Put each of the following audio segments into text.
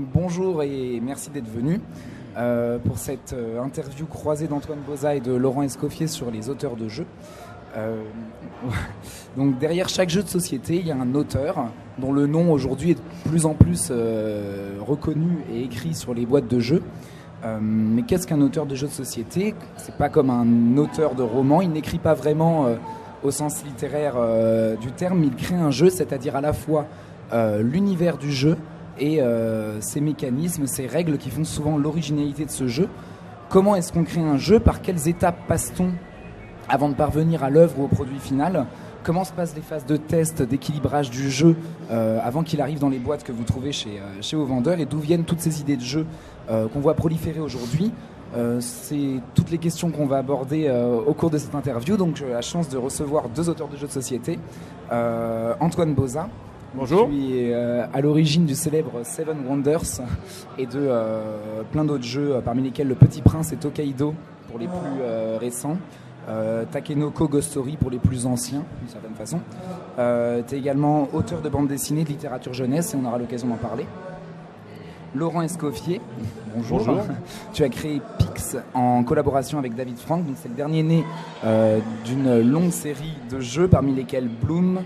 Bonjour et merci d'être venu pour cette interview croisée d'Antoine Boza et de Laurent Escoffier sur les auteurs de jeux. Donc derrière chaque jeu de société, il y a un auteur dont le nom aujourd'hui est de plus en plus reconnu et écrit sur les boîtes de jeux. Mais qu'est-ce qu'un auteur de jeux de société ? C'est pas comme un auteur de roman, il n'écrit pas vraiment au sens littéraire du terme, il crée un jeu, c'est-à-dire à la fois l'univers du jeu et ses mécanismes, ses règles qui font souvent l'originalité de ce jeu. Comment est-ce qu'on crée un jeu ? Par quelles étapes passe-t-on avant de parvenir à l'œuvre ou au produit final ? Comment se passent les phases de test, d'équilibrage du jeu avant qu'il arrive dans les boîtes que vous trouvez chez vos vendeurs ? Et d'où viennent toutes ces idées de jeu qu'on voit proliférer aujourd'hui ? C'est toutes les questions qu'on va aborder au cours de cette interview. Donc j'ai la chance de recevoir deux auteurs de jeux de société. Antoine Boza. Bonjour. Qui est à l'origine du célèbre Seven Wonders et de plein d'autres jeux, parmi lesquels Le Petit Prince et Tokaido pour les plus récents, Takenoko Ghost Story pour les plus anciens, d'une certaine façon. Tu es également auteur de bande dessinée, de littérature jeunesse, et on aura l'occasion d'en parler. Laurent Escoffier, bonjour. Bonjour. Tu as créé Pix en collaboration avec David Frank, donc c'est le dernier né d'une longue série de jeux, parmi lesquels Bloom,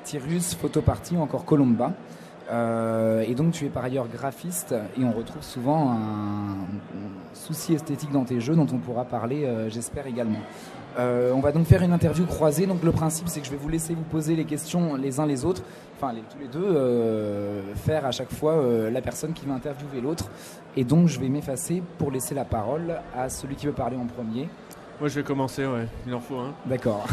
Tyrus, Photoparty ou encore Colomba. Et donc tu es par ailleurs graphiste et on retrouve souvent un souci esthétique dans tes jeux dont on pourra parler, j'espère également. On va donc faire une interview croisée. Donc le principe c'est que je vais vous laisser vous poser les questions les uns les autres, enfin tous les deux, faire à chaque fois la personne qui va interviewer l'autre. Et donc je vais m'effacer pour laisser la parole à celui qui veut parler en premier. Moi je vais commencer, ouais, il en faut un. D'accord.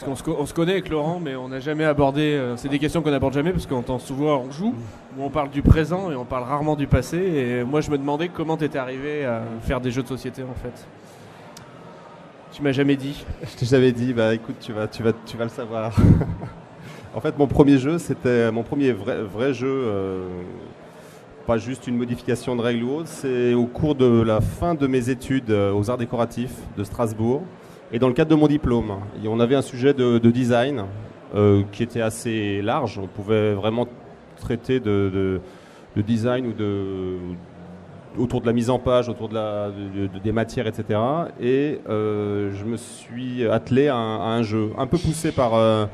Parce on se connaît avec Laurent, mais on n'a jamais abordé. C'est des questions qu'on n'aborde jamais parce qu'on entend souvent on joue, où on parle du présent et on parle rarement du passé. Et moi je me demandais comment tu étais arrivé à faire des jeux de société en fait. Tu m'as jamais dit. Je t'ai jamais dit, bah écoute, tu vas le savoir. En fait, mon premier jeu, c'était mon premier vrai jeu. Pas juste une modification de règles ou autre, c'est au cours de la fin de mes études aux arts décoratifs de Strasbourg et dans le cadre de mon diplôme. Et on avait un sujet de design qui était assez large, on pouvait vraiment traiter de design ou autour de la mise en page, autour des matières, etc. Et je me suis attelé à un jeu un peu poussé par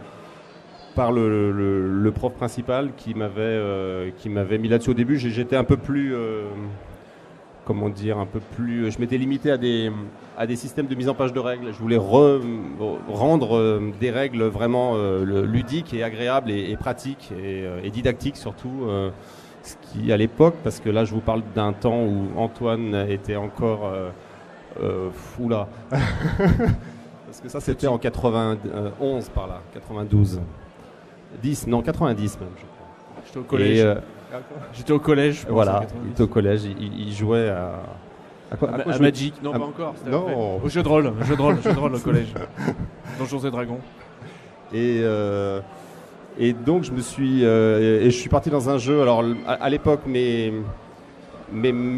le prof principal qui m'avait mis là-dessus au début. J'étais un peu plus, je m'étais limité à des systèmes de mise en page de règles. Je voulais rendre des règles vraiment ludiques et agréables et pratiques et didactiques surtout. Ce qui à l'époque, parce que là je vous parle d'un temps où Antoine était encore là. Parce que ça c'était en 91 par là, 92. 90 même, je crois. J'étais au collège. J'étais au collège. Voilà, il était au collège, il jouait à quoi à Magic, non pas encore. Non. Au jeu de rôle au collège. Donjons et Dragons. Et donc je suis parti dans un jeu. Alors à l'époque mes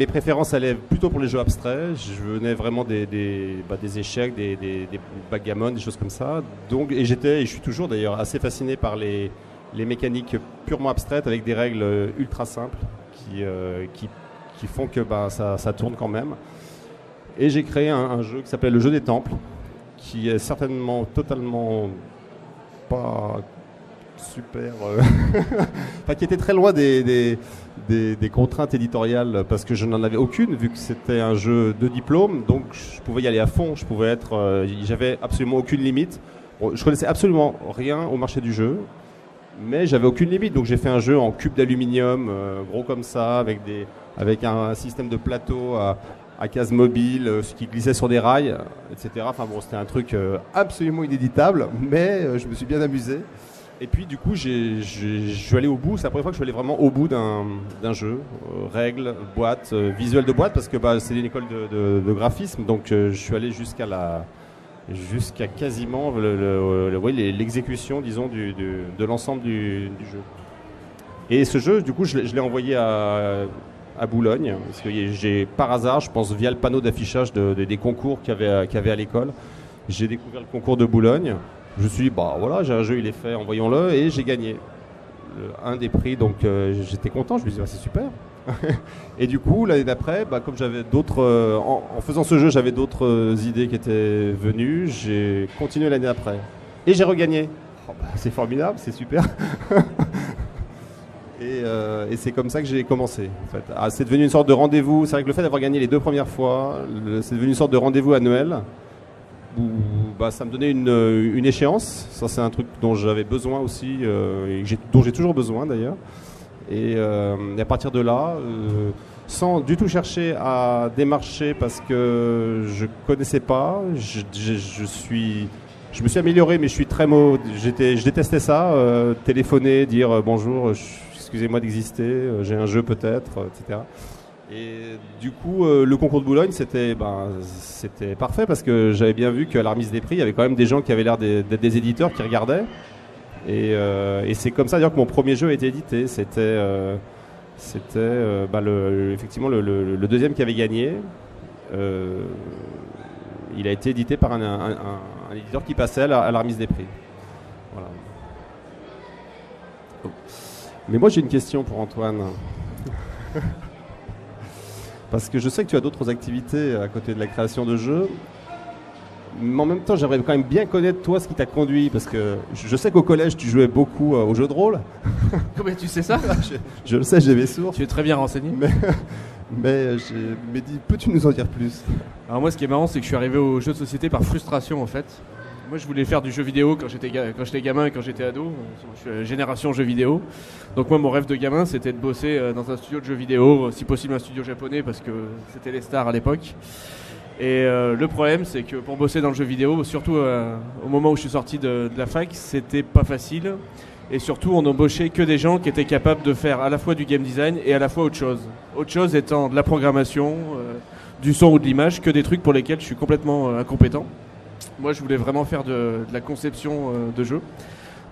préférences allaient plutôt pour les jeux abstraits. Je venais vraiment des échecs, des backgammon, des choses comme ça. Donc, et je suis toujours d'ailleurs assez fasciné par les mécaniques purement abstraites avec des règles ultra simples qui font que ça tourne quand même. Et j'ai créé un jeu qui s'appelle le jeu des temples, qui est certainement totalement pas super, enfin, qui était très loin des contraintes éditoriales parce que je n'en avais aucune vu que c'était un jeu de diplôme, donc je pouvais y aller à fond, j'avais absolument aucune limite. Bon, je connaissais absolument rien au marché du jeu, mais j'avais aucune limite, donc j'ai fait un jeu en cube d'aluminium, gros comme ça, avec un système de plateau à case mobile, ce qui glissait sur des rails, etc. Enfin bon, c'était un truc absolument inéditable, mais je me suis bien amusé. Et puis du coup, je suis allé au bout. C'est la première fois que je suis allé vraiment au bout d'un jeu, règles, boîte, visuel de boîte, parce que c'est une école de graphisme, donc je suis allé jusqu'à quasiment l'exécution, disons, de l'ensemble du jeu. Et ce jeu, du coup, je l'ai envoyé à Boulogne, parce que j'ai par hasard, je pense via le panneau d'affichage des concours qu'il y avait à l'école, j'ai découvert le concours de Boulogne. Je me suis dit, voilà, j'ai un jeu, il est fait, envoyons-le, et j'ai gagné un des prix, donc j'étais content, je me suis dit, c'est super. Et du coup, l'année d'après, comme j'avais d'autres, en faisant ce jeu, j'avais d'autres idées qui étaient venues. J'ai continué l'année d'après et j'ai regagné. C'est formidable, c'est super. Et c'est comme ça que j'ai commencé. En fait. C'est devenu une sorte de rendez-vous. C'est vrai que le fait d'avoir gagné les 2 premières fois, c'est devenu une sorte de rendez-vous annuel où ça me donnait une échéance. Ça, c'est un truc dont j'avais besoin aussi, et dont j'ai toujours besoin d'ailleurs. Et à partir de là, sans du tout chercher à démarcher parce que je connaissais pas, je me suis amélioré, mais je suis très mauvais. Je détestais ça, téléphoner, dire bonjour, excusez-moi d'exister, j'ai un jeu peut-être, etc. Et du coup, le concours de Boulogne, c'était parfait parce que j'avais bien vu qu'à la remise des prix, il y avait quand même des gens qui avaient l'air d'être des éditeurs qui regardaient. Et c'est comme ça d'ailleurs que mon premier jeu a été édité. C'était effectivement le deuxième qui avait gagné. Il a été édité par un éditeur qui passait à la remise des prix. Voilà. Mais moi j'ai une question pour Antoine. Parce que je sais que tu as d'autres activités à côté de la création de jeux. Mais en même temps, j'aimerais quand même bien connaître toi ce qui t'a conduit, parce que je sais qu'au collège tu jouais beaucoup aux jeux de rôle. Comment tu sais ça? Je le sais, j'ai mes sources. Tu es très bien renseigné. Mais peux-tu nous en dire plus? Alors moi, ce qui est marrant, c'est que je suis arrivé aux jeux de société par frustration en fait. Moi, je voulais faire du jeu vidéo quand j'étais gamin et quand j'étais ado. Je suis génération jeux vidéo. Donc moi, mon rêve de gamin, c'était de bosser dans un studio de jeux vidéo, si possible un studio japonais, parce que c'était les stars à l'époque. Et le problème, c'est que pour bosser dans le jeu vidéo, surtout au moment où je suis sorti de la fac, c'était pas facile. Et surtout, on embauchait que des gens qui étaient capables de faire à la fois du game design et à la fois autre chose. Autre chose étant de la programmation, du son ou de l'image, que des trucs pour lesquels je suis complètement incompétent. Moi, je voulais vraiment faire de la conception de jeu.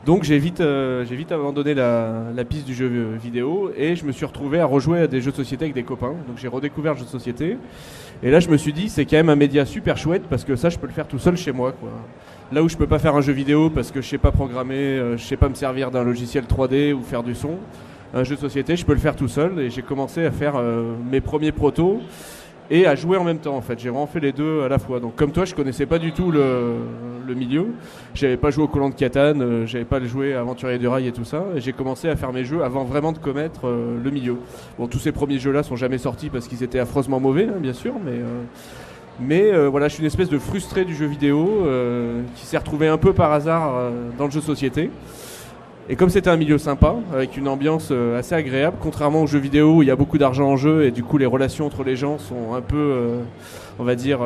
Donc j'ai vite abandonné la piste du jeu vidéo et je me suis retrouvé à rejouer à des jeux de société avec des copains. Donc j'ai redécouvert le jeu de société. Et là, je me suis dit, c'est quand même un média super chouette parce que ça, je peux le faire tout seul chez moi, quoi. Là où je peux pas faire un jeu vidéo parce que je sais pas programmer, je sais pas me servir d'un logiciel 3D ou faire du son, un jeu de société, je peux le faire tout seul. Et j'ai commencé à faire mes premiers protos et à jouer en même temps, en fait. J'ai vraiment fait les deux à la fois. Donc comme toi, je connaissais pas du tout le milieu. J'avais pas joué au Collant de Catane, j'avais pas joué à Aventurier du Rail et tout ça. Et j'ai commencé à faire mes jeux avant vraiment de connaître le milieu. Bon, tous ces premiers jeux-là sont jamais sortis parce qu'ils étaient affreusement mauvais, hein, bien sûr, mais voilà, je suis une espèce de frustré du jeu vidéo qui s'est retrouvé un peu par hasard dans le jeu de société. Et comme c'était un milieu sympa, avec une ambiance assez agréable, contrairement aux jeux vidéo où il y a beaucoup d'argent en jeu et du coup les relations entre les gens sont un peu, on va dire,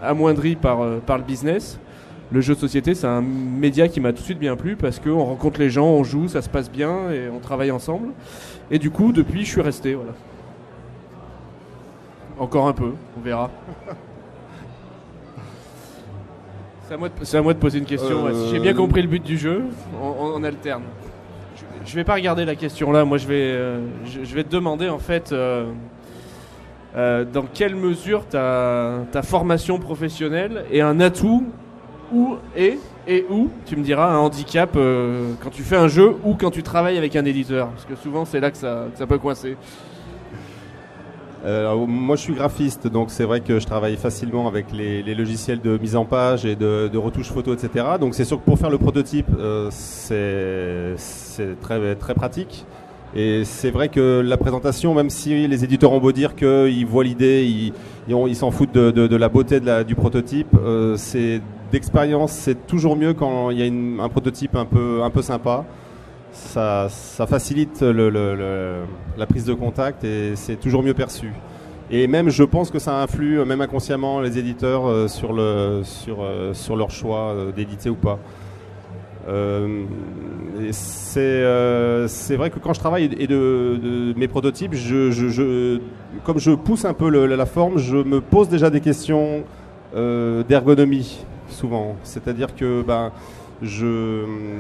amoindries par le business, le jeu de société c'est un média qui m'a tout de suite bien plu parce qu'on rencontre les gens, on joue, ça se passe bien et on travaille ensemble. Et du coup, depuis, je suis resté, voilà. Encore un peu, on verra. C'est à moi de poser une question. Si j'ai bien compris le but du jeu, on alterne. Je vais pas regarder la question là. Moi, je vais te demander en fait dans quelle mesure ta formation professionnelle est un atout où tu me diras un handicap quand tu fais un jeu ou quand tu travailles avec un éditeur. Parce que souvent, c'est là que ça peut coincer. Moi je suis graphiste, donc c'est vrai que je travaille facilement avec les logiciels de mise en page et de retouche photo, etc. Donc c'est sûr que pour faire le prototype, c'est très, très pratique. Et c'est vrai que la présentation, même si les éditeurs ont beau dire qu'ils voient l'idée, ils s'en foutent de la beauté du prototype, d'expérience, c'est toujours mieux quand il y a un prototype un peu sympa. Ça facilite la prise de contact et c'est toujours mieux perçu. Et même, je pense que ça influe, même inconsciemment, les éditeurs sur leur choix d'éditer ou pas. C'est vrai que quand je travaille et de mes prototypes, comme je pousse un peu la forme, je me pose déjà des questions d'ergonomie, souvent. C'est-à-dire que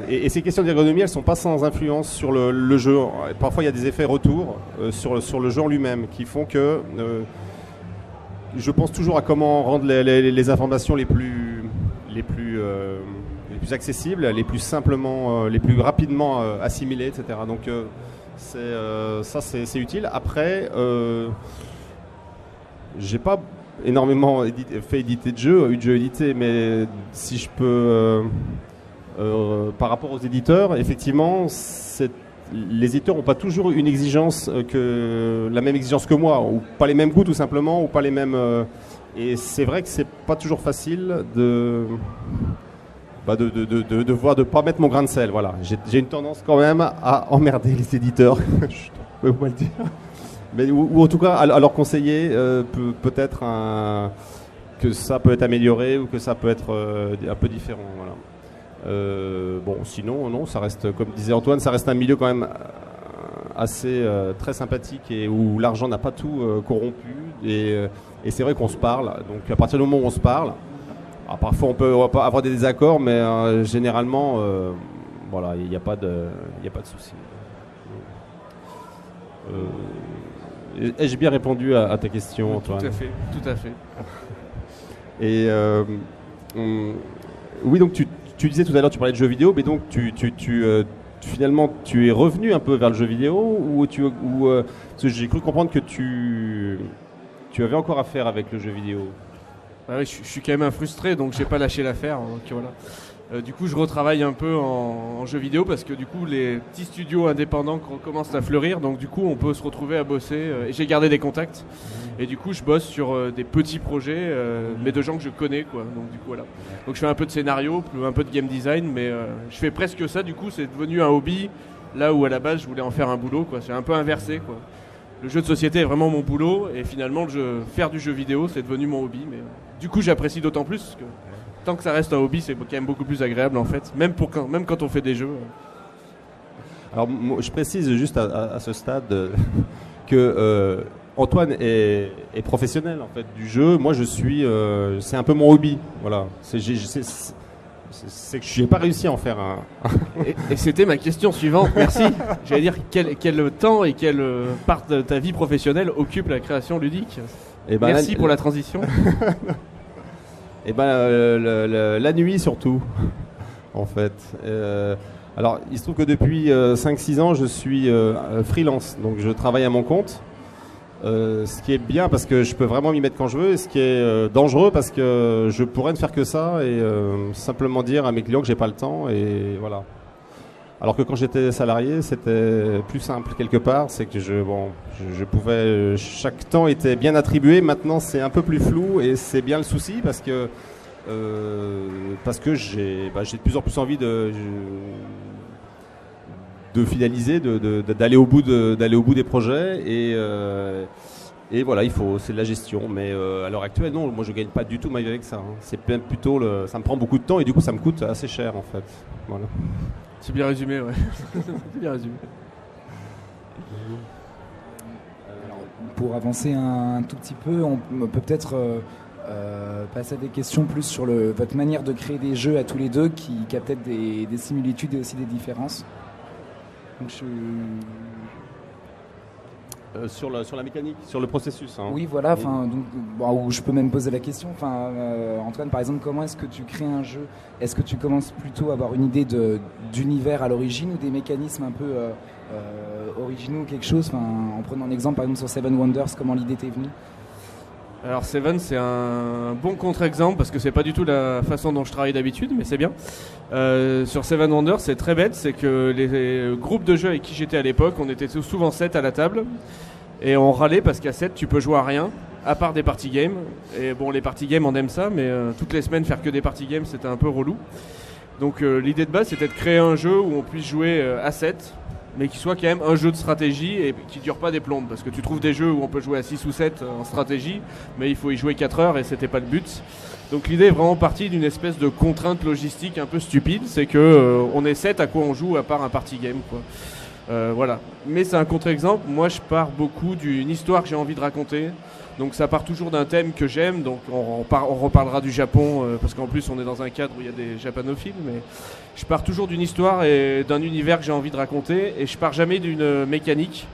et ces questions d'ergonomie, elles sont pas sans influence sur le jeu. Parfois, il y a des effets retour sur le jeu en lui-même qui font que je pense toujours à comment rendre les informations les plus accessibles, les plus rapidement assimilées, etc. Donc, C'est utile. Après, j'ai pas énormément fait éditer de jeux, eu de jeux édités, mais si je peux, par rapport aux éditeurs, effectivement, les éditeurs n'ont pas toujours une exigence la même exigence que moi, ou pas les mêmes goûts tout simplement, ou pas les mêmes. Et c'est vrai que c'est pas toujours facile de pas mettre mon grain de sel. Voilà, j'ai une tendance quand même à emmerder les éditeurs. Je peux pas le dire. Mais, ou en tout cas à leur conseiller peut-être que ça peut être amélioré ou que ça peut être un peu différent. Voilà. Bon, sinon, non, ça reste, comme disait Antoine, ça reste un milieu quand même assez très sympathique et où l'argent n'a pas tout corrompu. Et c'est vrai qu'on se parle. Donc à partir du moment où on se parle, alors, parfois on peut avoir des désaccords, mais généralement, voilà, il n'y a pas de souci. Ai-je bien répondu à ta question, Antoine ? Tout à fait. Et oui, donc tu disais tout à l'heure, tu parlais de jeux vidéo, mais donc finalement tu es revenu un peu vers le jeu vidéo ou parce que j'ai cru comprendre que tu avais encore à faire avec le jeu vidéo. Ah oui, je suis quand même un frustré, donc j'ai pas lâché l'affaire. Donc voilà. Du coup, je retravaille un peu en jeu vidéo parce que du coup, les petits studios indépendants commencent à fleurir. Donc du coup, on peut se retrouver à bosser. Et j'ai gardé des contacts. Et du coup, je bosse sur des petits projets, mais de gens que je connais, quoi. Donc du coup, voilà. Donc je fais un peu de scénario, un peu de game design, mais je fais presque ça. Du coup, c'est devenu un hobby. Là où à la base, je voulais en faire un boulot, quoi. C'est un peu inversé, quoi. Le jeu de société est vraiment mon boulot, et finalement, faire du jeu vidéo, c'est devenu mon hobby. Mais du coup, j'apprécie d'autant plus parce que tant que ça reste un hobby, c'est quand même beaucoup plus agréable en fait, même quand on fait des jeux. Alors, moi, je précise juste à ce stade que Antoine est professionnel en fait du jeu. Moi, je suis, c'est un peu mon hobby. Voilà. C'est que je n'ai pas réussi à en faire un. Et c'était ma question suivante. Merci. J'allais dire quel temps et quelle part de ta vie professionnelle occupe la création ludique. Merci pour la transition. Et la nuit surtout, en fait. Alors, il se trouve que depuis 5-6 ans, je suis freelance, donc je travaille à mon compte. Ce qui est bien parce que je peux vraiment m'y mettre quand je veux, et ce qui est dangereux parce que je pourrais ne faire que ça et simplement dire à mes clients que j'ai pas le temps, et voilà. Alors que quand j'étais salarié, c'était plus simple quelque part, c'est que je pouvais, chaque temps était bien attribué. Maintenant, c'est un peu plus flou et c'est bien le souci parce que j'ai de plus en plus envie de finaliser, d'aller au bout des projets et voilà, c'est de la gestion. Mais à l'heure actuelle, non, moi je gagne pas du tout ma vie avec ça. Hein. C'est plutôt ça me prend beaucoup de temps et du coup ça me coûte assez cher en fait. Voilà. C'est bien résumé, ouais. C'est bien résumé. Alors, pour avancer un tout petit peu, on peut peut-être passer à des questions plus sur votre manière de créer des jeux à tous les deux, qui a peut-être des similitudes et aussi des différences. Donc, sur la mécanique, sur le processus. Hein. Oui, voilà. Ou je peux même poser la question. Antoine, par exemple, comment est-ce que tu crées un jeu ? Est-ce que tu commences plutôt à avoir une idée d'univers à l'origine ou des mécanismes un peu originaux, quelque chose ? En prenant un exemple, par exemple, sur Seven Wonders, comment l'idée t'est venue ? Alors Seven, c'est un bon contre-exemple parce que c'est pas du tout la façon dont je travaille d'habitude, mais c'est bien. Sur Seven Wonders, c'est très bête, c'est que les groupes de jeux avec qui j'étais à l'époque, on était souvent 7 à la table et on râlait parce qu'à 7 tu peux jouer à rien à part des party games. Et bon, les party games on aime ça, mais toutes les semaines faire que des party games c'était un peu relou. Donc l'idée de base c'était de créer un jeu où on puisse jouer à 7, mais qui soit quand même un jeu de stratégie et qui dure pas des plombes, parce que tu trouves des jeux où on peut jouer à 6 ou 7 en stratégie, mais il faut y jouer 4 heures et c'était pas le but. Donc l'idée est vraiment partie d'une espèce de contrainte logistique un peu stupide, c'est que on est 7 à quoi on joue à part un party game, quoi. Voilà. Mais c'est un contre-exemple. Moi je pars beaucoup d'une histoire que j'ai envie de raconter. Donc ça part toujours d'un thème que j'aime, donc on reparlera du Japon, parce qu'en plus on est dans un cadre où il y a des japanophiles, mais je pars toujours d'une histoire et d'un univers que j'ai envie de raconter, et je pars jamais d'une mécanique.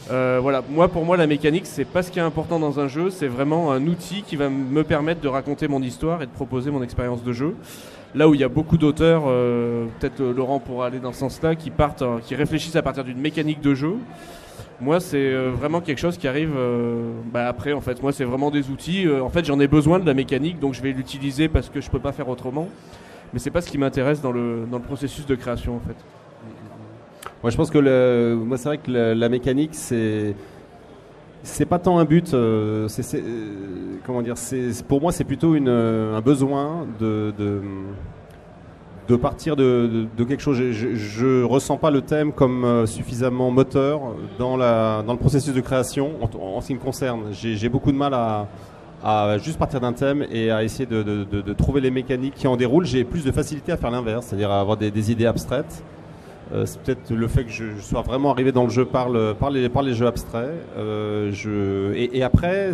Voilà, pour moi, la mécanique, c'est pas ce qui est important dans un jeu, c'est vraiment un outil qui va me permettre de raconter mon histoire et de proposer mon expérience de jeu. Là où il y a beaucoup d'auteurs, peut-être Laurent pourra aller dans ce sens-là, qui réfléchissent à partir d'une mécanique de jeu. Moi, c'est vraiment quelque chose qui arrive après. En fait, moi, c'est vraiment des outils. En fait, j'en ai besoin de la mécanique, donc je vais l'utiliser parce que je peux pas faire autrement. Mais c'est pas ce qui m'intéresse dans le processus de création, en fait. Moi, je pense que moi, c'est vrai que la mécanique, c'est pas tant un but. Comment dire, pour moi, c'est plutôt un besoin de partir de quelque chose. Je ressens pas le thème comme suffisamment moteur dans le processus de création en ce qui me concerne. J'ai beaucoup de mal à juste partir d'un thème et à essayer de trouver les mécaniques qui en déroulent. J'ai plus de facilité à faire l'inverse, c'est-à-dire à avoir des idées abstraites. C'est peut-être le fait que je sois vraiment arrivé dans le jeu par les jeux abstraits. Et après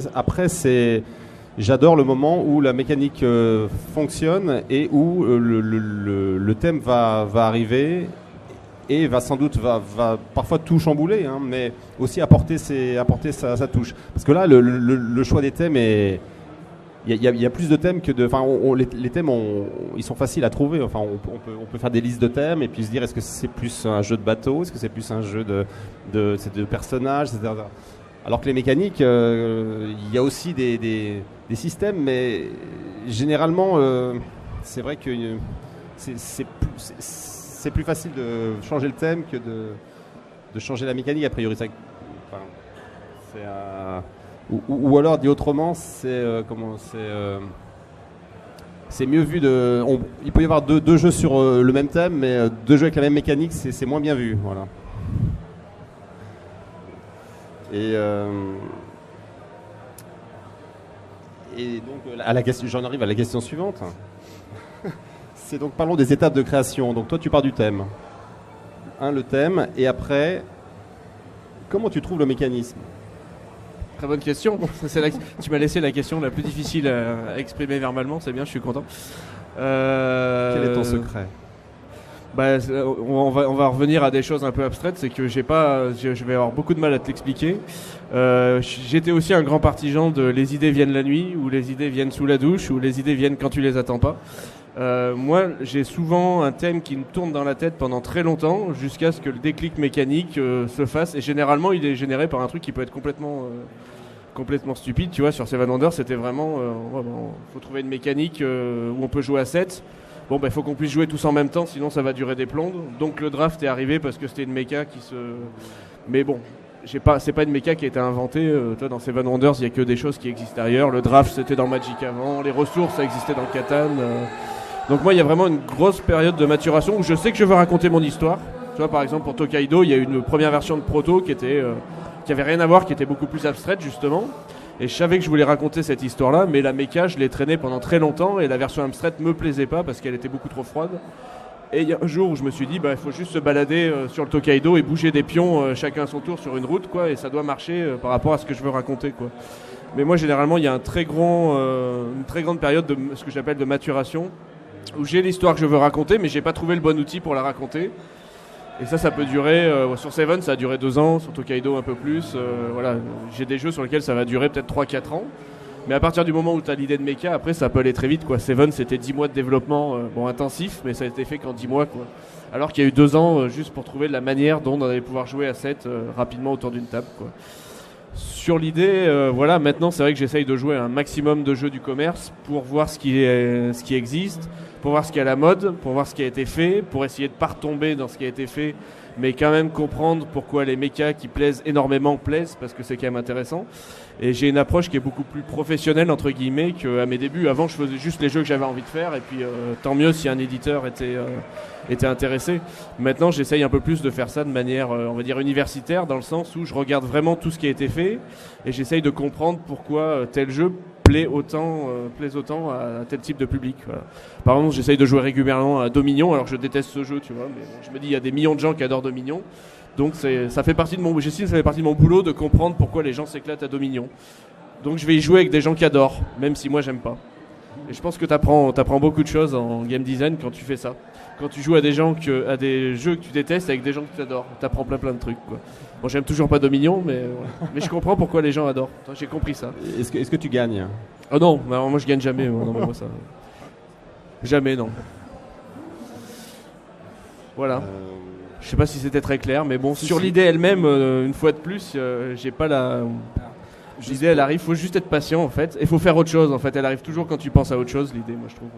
j'adore le moment où la mécanique fonctionne et où le thème va arriver et va sans doute va parfois tout chambouler, hein, mais aussi apporter sa touche. Parce que là, le choix des thèmes est... Il y a plus de thèmes que de... Enfin, les thèmes, ils sont faciles à trouver. Enfin, on peut faire des listes de thèmes et puis se dire, est-ce que c'est plus un jeu de bateau, est-ce que c'est plus un jeu de personnages, etc. Alors que les mécaniques, il y a aussi des systèmes, mais généralement, c'est vrai que c'est plus facile de changer le thème que de changer la mécanique, a priori. Ou alors, dit autrement, c'est mieux vu il peut y avoir deux jeux sur le même thème, mais deux jeux avec la même mécanique, c'est moins bien vu. Voilà. Et donc, j'en arrive à la question suivante. C'est donc, parlons des étapes de création. Donc, toi, tu pars du thème. Le thème, et après, comment tu trouves le mécanisme ? Très bonne question. Tu m'as laissé la question la plus difficile à exprimer verbalement, c'est bien, je suis content. Quel est ton secret ? On va revenir à des choses un peu abstraites, c'est que je vais avoir beaucoup de mal à te l'expliquer. J'étais aussi un grand partisan de les idées viennent la nuit, ou les idées viennent sous la douche, ou les idées viennent quand tu les attends pas. Moi, j'ai souvent un thème qui me tourne dans la tête pendant très longtemps, jusqu'à ce que le déclic mécanique se fasse. Et généralement, il est généré par un truc qui peut être complètement stupide. Tu vois, sur Seven Wonders, c'était vraiment... faut trouver une mécanique où on peut jouer à 7. Bon, il faut qu'on puisse jouer tous en même temps, sinon ça va durer des plombes. Donc le draft est arrivé parce que c'était une méca qui se... Mais bon, c'est pas une méca qui a été inventée. Toi, dans Seven Wonders, il n'y a que des choses qui existent ailleurs. Le draft, c'était dans Magic avant. Les ressources, ça existait dans Catan. Donc moi, il y a vraiment une grosse période de maturation où je sais que je veux raconter mon histoire. Tu vois, par exemple, pour Tokaido, il y a eu une première version de Proto qui avait rien à voir, qui était beaucoup plus abstraite, justement. Et je savais que je voulais raconter cette histoire-là, mais la méca, je l'ai traînée pendant très longtemps et la version abstraite me plaisait pas parce qu'elle était beaucoup trop froide. Et il y a un jour où je me suis dit, il faut juste se balader sur le Tokaido et bouger des pions chacun à son tour sur une route, quoi, et ça doit marcher par rapport à ce que je veux raconter, quoi. Mais moi, généralement, il y a une très grande période de ce que j'appelle de maturation, où j'ai l'histoire que je veux raconter, mais j'ai pas trouvé le bon outil pour la raconter. Et ça peut durer, sur Seven ça a duré 2 ans, sur Tokaido un peu plus, voilà. J'ai des jeux sur lesquels ça va durer peut-être 3-4 ans, mais à partir du moment où tu as l'idée de méca, après ça peut aller très vite, quoi. Seven c'était 10 mois de développement, intensif, mais ça a été fait qu'en 10 mois, quoi. Alors qu'il y a eu 2 ans juste pour trouver la manière dont on allait pouvoir jouer à 7 rapidement autour d'une table, quoi. Sur l'idée, maintenant c'est vrai que j'essaye de jouer à un maximum de jeux du commerce pour voir ce qui existe, pour voir ce qui est à la mode, pour voir ce qui a été fait, pour essayer de ne pas retomber dans ce qui a été fait, mais quand même comprendre pourquoi les mechas qui plaisent énormément plaisent, parce que c'est quand même intéressant. Et j'ai une approche qui est beaucoup plus professionnelle, entre guillemets, qu'à mes débuts. Avant, je faisais juste les jeux que j'avais envie de faire, et puis tant mieux si un éditeur était intéressé. Maintenant, j'essaye un peu plus de faire ça de manière, on va dire, universitaire, dans le sens où je regarde vraiment tout ce qui a été fait, et j'essaye de comprendre pourquoi tel jeu plaît autant à tel type de public. Voilà. Par exemple, j'essaye de jouer régulièrement à Dominion, alors je déteste ce jeu, tu vois, mais bon, je me dis, il y a des millions de gens qui adorent Dominion. Donc ça fait partie de mon boulot de comprendre pourquoi les gens s'éclatent à Dominion. Donc je vais y jouer avec des gens qui adorent, même si moi j'aime pas. Et je pense que t'apprends beaucoup de choses en game design quand tu fais ça. Quand tu joues à des jeux que tu détestes avec des gens que tu adores, t'apprends plein de trucs, quoi. Bon, j'aime toujours pas Dominion, mais je comprends pourquoi les gens adorent. J'ai compris ça. Est-ce que tu gagnes? Oh non, alors moi je gagne jamais. Non, mais moi, ça... Jamais, non. Voilà. Je sais pas si c'était très clair, mais bon, sur l'idée elle-même, une fois de plus, j'ai pas la... L'idée, elle arrive, faut juste être patient en fait. Et faut faire autre chose en fait. Elle arrive toujours quand tu penses à autre chose, l'idée, moi je trouve.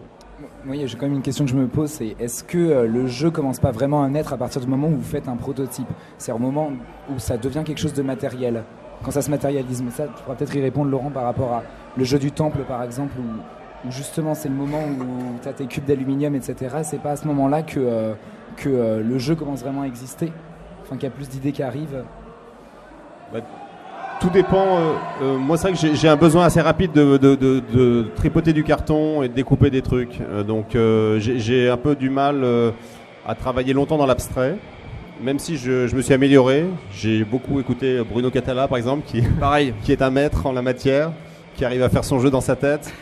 Oui, j'ai quand même une question que je me pose, c'est est-ce que le jeu commence pas vraiment à naître à partir du moment où vous faites un prototype? C'est au moment où ça devient quelque chose de matériel, quand ça se matérialise. Mais ça, tu pourras peut-être y répondre, Laurent, par rapport à le jeu du temple par exemple, où justement c'est le moment où tu as tes cubes d'aluminium, etc. C'est pas à ce moment-là que le jeu commence vraiment à exister, enfin qu'il y a plus d'idées qui arrivent? Tout dépend. Moi, c'est vrai que j'ai un besoin assez rapide de tripoter du carton et de découper des trucs. Donc, j'ai un peu du mal à travailler longtemps dans l'abstrait, même si je me suis amélioré. J'ai beaucoup écouté Bruno Catala, par exemple, qui est un maître en la matière, qui arrive à faire son jeu dans sa tête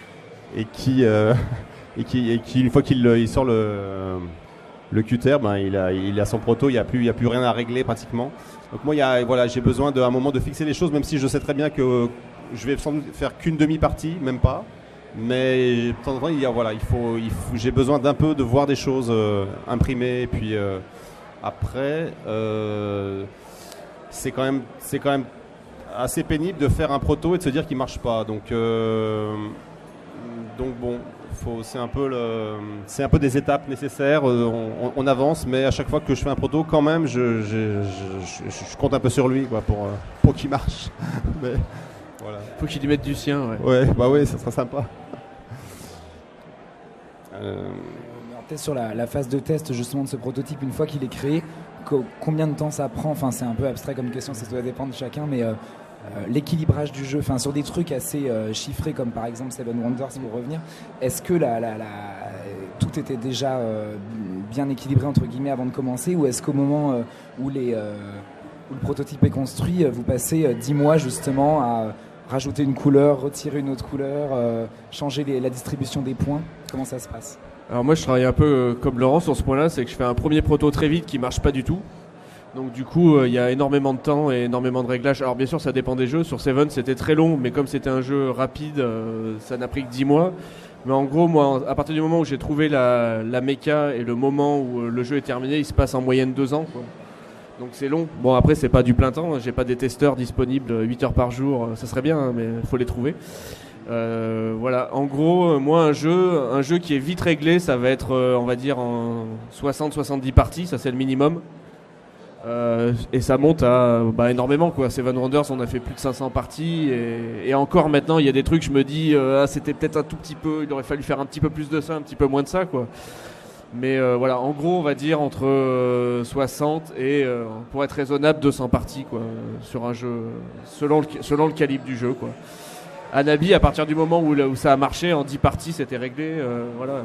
et qui une fois qu'il sort le cutter, il a son proto, il n'y a plus rien à régler pratiquement. Donc moi, j'ai besoin d'un moment de fixer les choses, même si je sais très bien que je vais sans doute faire qu'une demi-partie, même pas. Mais de temps en temps, j'ai besoin d'un peu de voir des choses imprimées. Et puis après, c'est quand même assez pénible de faire un proto et de se dire qu'il marche pas. Donc bon. C'est un peu des étapes nécessaires. On avance, mais à chaque fois que je fais un proto, quand même, je compte un peu sur lui, quoi, pour qu'il marche. Mais, voilà. Faut qu'il y mette du sien. Ouais. Ouais, ça sera sympa. Peut-être sur la phase de test justement de ce prototype, une fois qu'il est créé, combien de temps ça prend? Enfin, c'est un peu abstrait comme question, ça doit dépendre de chacun, mais l'équilibrage du jeu, enfin sur des trucs assez chiffrés comme par exemple Seven Wonders pour revenir, est-ce que tout était déjà bien équilibré entre guillemets avant de commencer, ou est-ce qu'au moment où le prototype est construit, vous passez 10 mois justement à rajouter une couleur, retirer une autre couleur, changer la distribution des points? Comment ça se passe? Alors moi je travaille un peu comme Laurent sur ce point-là, c'est que je fais un premier proto très vite qui marche pas du tout. Donc du coup, il y a énormément de temps et énormément de réglages. Alors bien sûr, ça dépend des jeux. Sur Seven, c'était très long, mais comme c'était un jeu rapide, ça n'a pris que 10 mois. Mais en gros, moi, à partir du moment où j'ai trouvé la méca et le moment où le jeu est terminé, il se passe en moyenne 2 ans, quoi. Donc c'est long. Bon, après, c'est pas du plein temps. J'ai pas des testeurs disponibles 8 heures par jour. Ça serait bien, hein, mais il faut les trouver. Voilà. En gros, moi, un jeu qui est vite réglé, ça va être, on va dire, en 60-70 parties. Ça, c'est le minimum. Et ça monte à énormément, quoi. Seven Wonders, on a fait plus de 500 parties et encore maintenant il y a des trucs, je me dis c'était peut-être un tout petit peu, il aurait fallu faire un petit peu plus de ça, un petit peu moins de ça, quoi. Mais voilà, en gros on va dire entre 60 et pour être raisonnable 200 parties, quoi, sur un jeu selon le calibre du jeu, quoi. Anabi, à partir du moment où ça a marché, en 10 parties c'était réglé, voilà.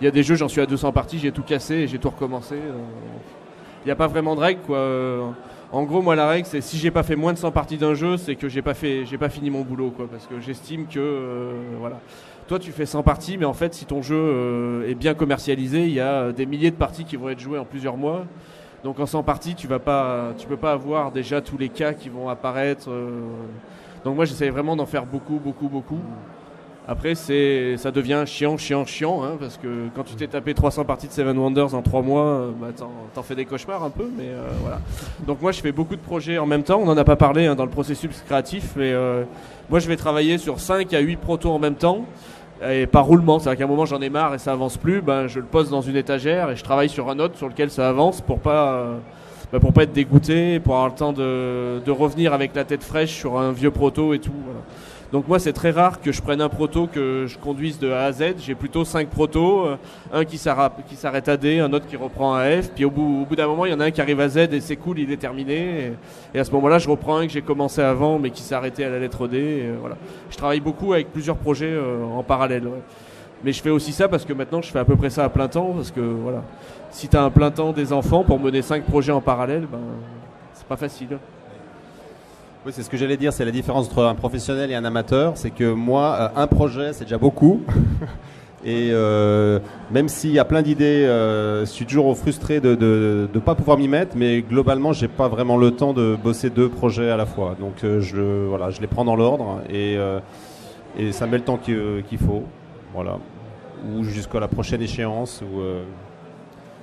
Il y a des jeux, j'en suis à 200 parties, j'ai tout cassé et j'ai tout recommencé. Il n'y a pas vraiment de règle, quoi. En gros, moi, la règle, c'est si j'ai pas fait moins de 100 parties d'un jeu, c'est que j'ai pas fini mon boulot, quoi. Parce que j'estime que, voilà. Toi, tu fais 100 parties, mais en fait, si ton jeu est bien commercialisé, il y a des milliers de parties qui vont être jouées en plusieurs mois. Donc, en 100 parties, tu peux pas avoir déjà tous les cas qui vont apparaître. Donc, moi, j'essaie vraiment d'en faire beaucoup. Après, ça devient chiant, hein, parce que quand tu t'es tapé 300 parties de Seven Wonders en 3 mois, t'en fais des cauchemars un peu, mais voilà. Donc moi, je fais beaucoup de projets en même temps. On n'en a pas parlé dans le processus créatif, mais moi, je vais travailler sur 5 à 8 protos en même temps, et par roulement. C'est-à-dire qu'à un moment, j'en ai marre et ça avance plus, je le pose dans une étagère et je travaille sur un autre sur lequel ça avance pour pas être dégoûté, pour avoir le temps de revenir avec la tête fraîche sur un vieux proto et tout, voilà. Donc moi, c'est très rare que je prenne un proto que je conduise de A à Z. J'ai plutôt 5 protos, un qui s'arrête à D, un autre qui reprend à F. Puis au bout d'un moment, il y en a un qui arrive à Z et c'est cool, il est terminé. Et à ce moment-là, je reprends un que j'ai commencé avant mais qui s'est arrêté à la lettre D. Et voilà. Je travaille beaucoup avec plusieurs projets en parallèle. Ouais. Mais je fais aussi ça parce que maintenant, je fais à peu près ça à plein temps. Parce que voilà, si tu as un plein temps des enfants pour mener 5 projets en parallèle, c'est pas facile. Oui, c'est ce que j'allais dire, c'est la différence entre un professionnel et un amateur. C'est que moi, un projet, c'est déjà beaucoup. Et même s'il y a plein d'idées, je suis toujours frustré de ne pas pouvoir m'y mettre, mais globalement, j'ai pas vraiment le temps de bosser 2 projets à la fois. Donc je les prends dans l'ordre et ça met le temps qu'il faut. Voilà. Ou jusqu'à la prochaine échéance.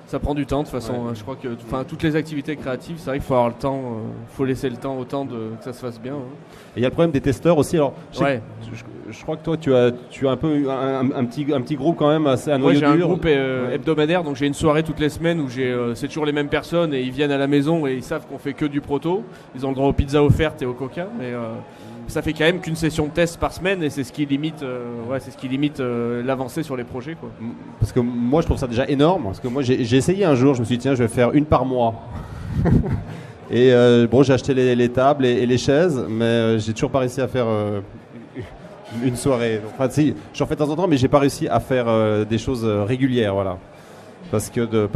Ça prend du temps de toute façon. Ouais. Je crois que toutes les activités créatives, c'est vrai qu'il faut avoir le temps, faut laisser le temps autant que ça se fasse bien. Et il y a le problème des testeurs aussi. Alors, Ouais. je crois que toi, tu as un peu un petit groupe quand même assez à noyau Moi j'ai dur. un groupe hebdomadaire, donc j'ai une soirée toutes les semaines où c'est toujours les mêmes personnes et ils viennent à la maison et ils savent qu'on fait que du proto. Ils ont le droit aux pizzas offertes et au coca, mais ça fait quand même qu'une session de test par semaine et c'est ce qui limite, l'avancée sur les projets, quoi. Parce que moi, je trouve ça déjà énorme. Parce que moi, j'ai essayé un jour, je me suis dit, tiens, je vais faire une par mois. Et bon, j'ai acheté les tables et les chaises, mais j'ai toujours pas réussi à faire une soirée. Enfin, si, j'en fais de temps en temps, mais j'ai pas réussi à faire des choses régulières, voilà. Parce que le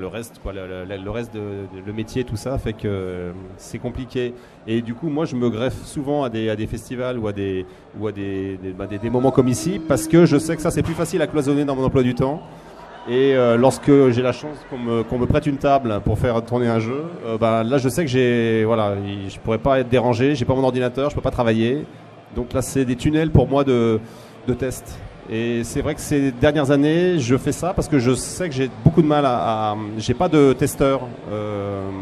reste, quoi, le reste le métier, tout ça, fait que c'est compliqué. Et du coup, moi, je me greffe souvent à des festivals ou à des moments comme ici, parce que je sais que ça, c'est plus facile à cloisonner dans mon emploi du temps. Et lorsque j'ai la chance qu'on me prête une table pour faire tourner un jeu, là, je sais que je pourrais pas être dérangé, j'ai pas mon ordinateur, je peux pas travailler. Donc là, c'est des tunnels pour moi de test. Et c'est vrai que ces dernières années, je fais ça parce que je sais que j'ai beaucoup de mal j'ai pas de testeurs,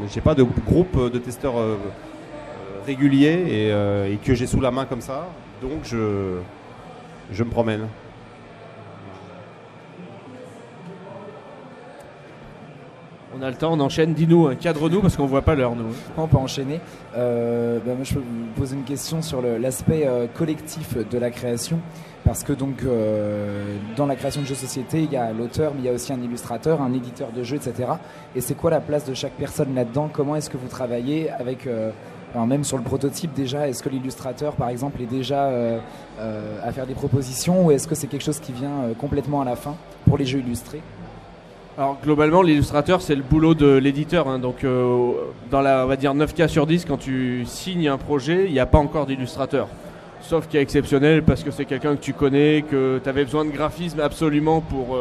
j'ai pas de groupe de testeurs réguliers et que j'ai sous la main comme ça. Donc je me promène. On a le temps, on enchaîne. Dis-nous, cadre-nous parce qu'on voit pas l'heure, nous. On peut enchaîner. Moi, je peux vous poser une question sur l'aspect collectif de la création. Parce que donc, dans la création de jeux de société, il y a l'auteur, mais il y a aussi un illustrateur, un éditeur de jeux, etc. Et c'est quoi la place de chaque personne là-dedans? Comment est-ce que vous travaillez avec, même sur le prototype déjà, est-ce que l'illustrateur, par exemple, est déjà à faire des propositions ou est-ce que c'est quelque chose qui vient complètement à la fin pour les jeux illustrés? Alors globalement, l'illustrateur, c'est le boulot de l'éditeur, hein. Donc on va dire 9 cas sur 10, quand tu signes un projet, il n'y a pas encore d'illustrateur. Sauf qu'il est exceptionnel parce que c'est quelqu'un que tu connais, que tu avais besoin de graphisme absolument pour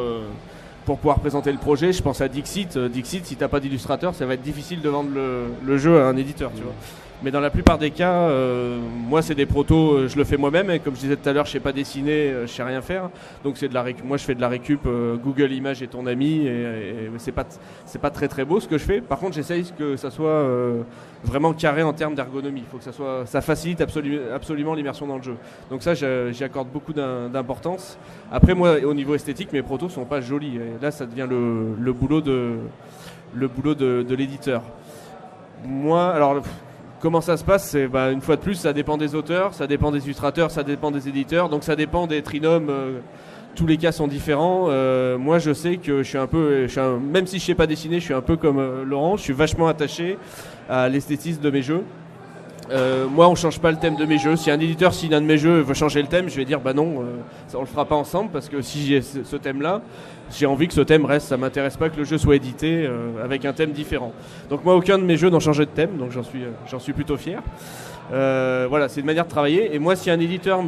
pouvoir présenter le projet. Je pense à Dixit. Dixit, si tu n'as pas d'illustrateur, ça va être difficile de vendre le jeu à un éditeur, tu vois. Mais dans la plupart des cas, moi c'est des protos, je le fais moi-même. Et comme je disais tout à l'heure, je sais pas dessiner, je sais rien faire. Donc moi je fais de la récup. Google Images est ton ami, et c'est pas très très beau ce que je fais. Par contre, j'essaye que ça soit vraiment carré en termes d'ergonomie. Il faut que ça facilite absolument l'immersion dans le jeu. Donc ça, j'y accorde beaucoup d'importance. Après, moi, au niveau esthétique, mes protos sont pas jolis. Et là, ça devient le boulot de l'éditeur. Moi, alors. Comment ça se passe? Une fois de plus, ça dépend des auteurs, ça dépend des illustrateurs, ça dépend des éditeurs, donc ça dépend des trinômes. Tous les cas sont différents. Moi, je sais que même si je sais pas dessiner, je suis un peu comme Laurent. Je suis vachement attaché à l'esthétisme de mes jeux. Moi, on change pas le thème de mes jeux. Si un éditeur signe un de mes jeux veut changer le thème, je vais dire non, on le fera pas ensemble parce que si j'ai ce thème-là, j'ai envie que ce thème reste. Ça m'intéresse pas que le jeu soit édité avec un thème différent. Donc moi, aucun de mes jeux n'ont changé de thème, donc j'en suis plutôt fier. Voilà, c'est une manière de travailler. Et moi, si un éditeur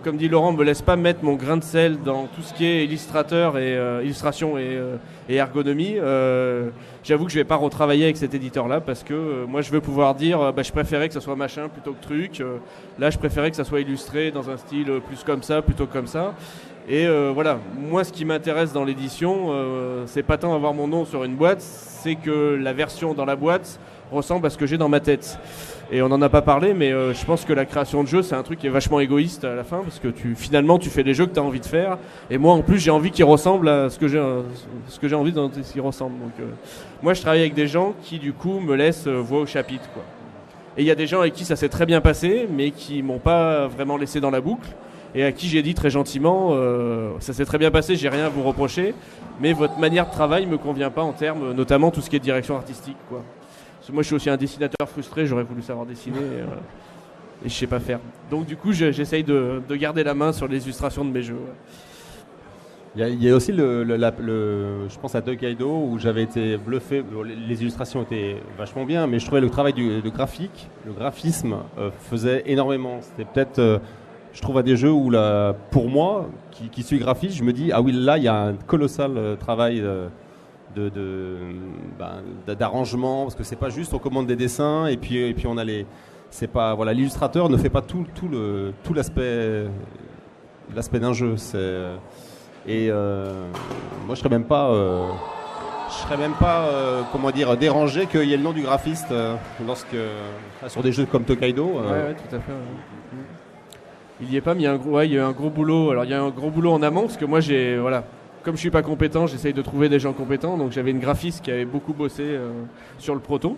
comme dit Laurent, me laisse pas mettre mon grain de sel dans tout ce qui est illustration et ergonomie, j'avoue que je vais pas retravailler avec cet éditeur-là parce que moi, je veux pouvoir dire, je préférais que ça soit machin plutôt que truc. Là, je préférais que ça soit illustré dans un style plus comme ça plutôt que comme ça. Et voilà, moi, ce qui m'intéresse dans l'édition, c'est pas tant avoir mon nom sur une boîte, c'est que la version dans la boîte ressemble à ce que j'ai dans ma tête. Et on n'en a pas parlé, mais je pense que la création de jeux, c'est un truc qui est vachement égoïste à la fin, parce que finalement, tu fais les jeux que tu as envie de faire. Et moi, en plus, j'ai envie qu'ils ressemblent à ce que j'ai envie qu'ils ressemblent. Donc, moi, je travaille avec des gens qui, du coup, me laissent voix au chapitre, quoi. Et il y a des gens avec qui ça s'est très bien passé, mais qui m'ont pas vraiment laissé dans la boucle. Et à qui j'ai dit très gentiment, ça s'est très bien passé, j'ai rien à vous reprocher, mais votre manière de travail me convient pas en termes, notamment tout ce qui est direction artistique, quoi. Parce que moi, je suis aussi un dessinateur frustré, j'aurais voulu savoir dessiner et je sais pas faire. Donc du coup, j'essaye de garder la main sur les illustrations de mes jeux. Ouais. Il y a aussi je pense à Tokaido où j'avais été bluffé. Les illustrations étaient vachement bien, mais je trouvais le travail de graphisme faisait énormément. C'était peut-être je trouve à des jeux où, pour moi, qui suis graphiste, je me dis, ah oui, là, il y a un colossal travail d'arrangement, parce que c'est pas juste on commande des dessins et puis on a c'est pas, voilà, l'illustrateur ne fait pas tout l'aspect d'un jeu. Moi je serais même pas comment dire, dérangé qu'il y ait le nom du graphiste sur des jeux comme Tokaido. Ouais, tout à fait. Ouais. Il y est pas, mais il y a eu un gros boulot. Alors il y a un gros boulot en amont parce que moi comme je suis pas compétent, j'essaye de trouver des gens compétents. Donc j'avais une graphiste qui avait beaucoup bossé sur le proto.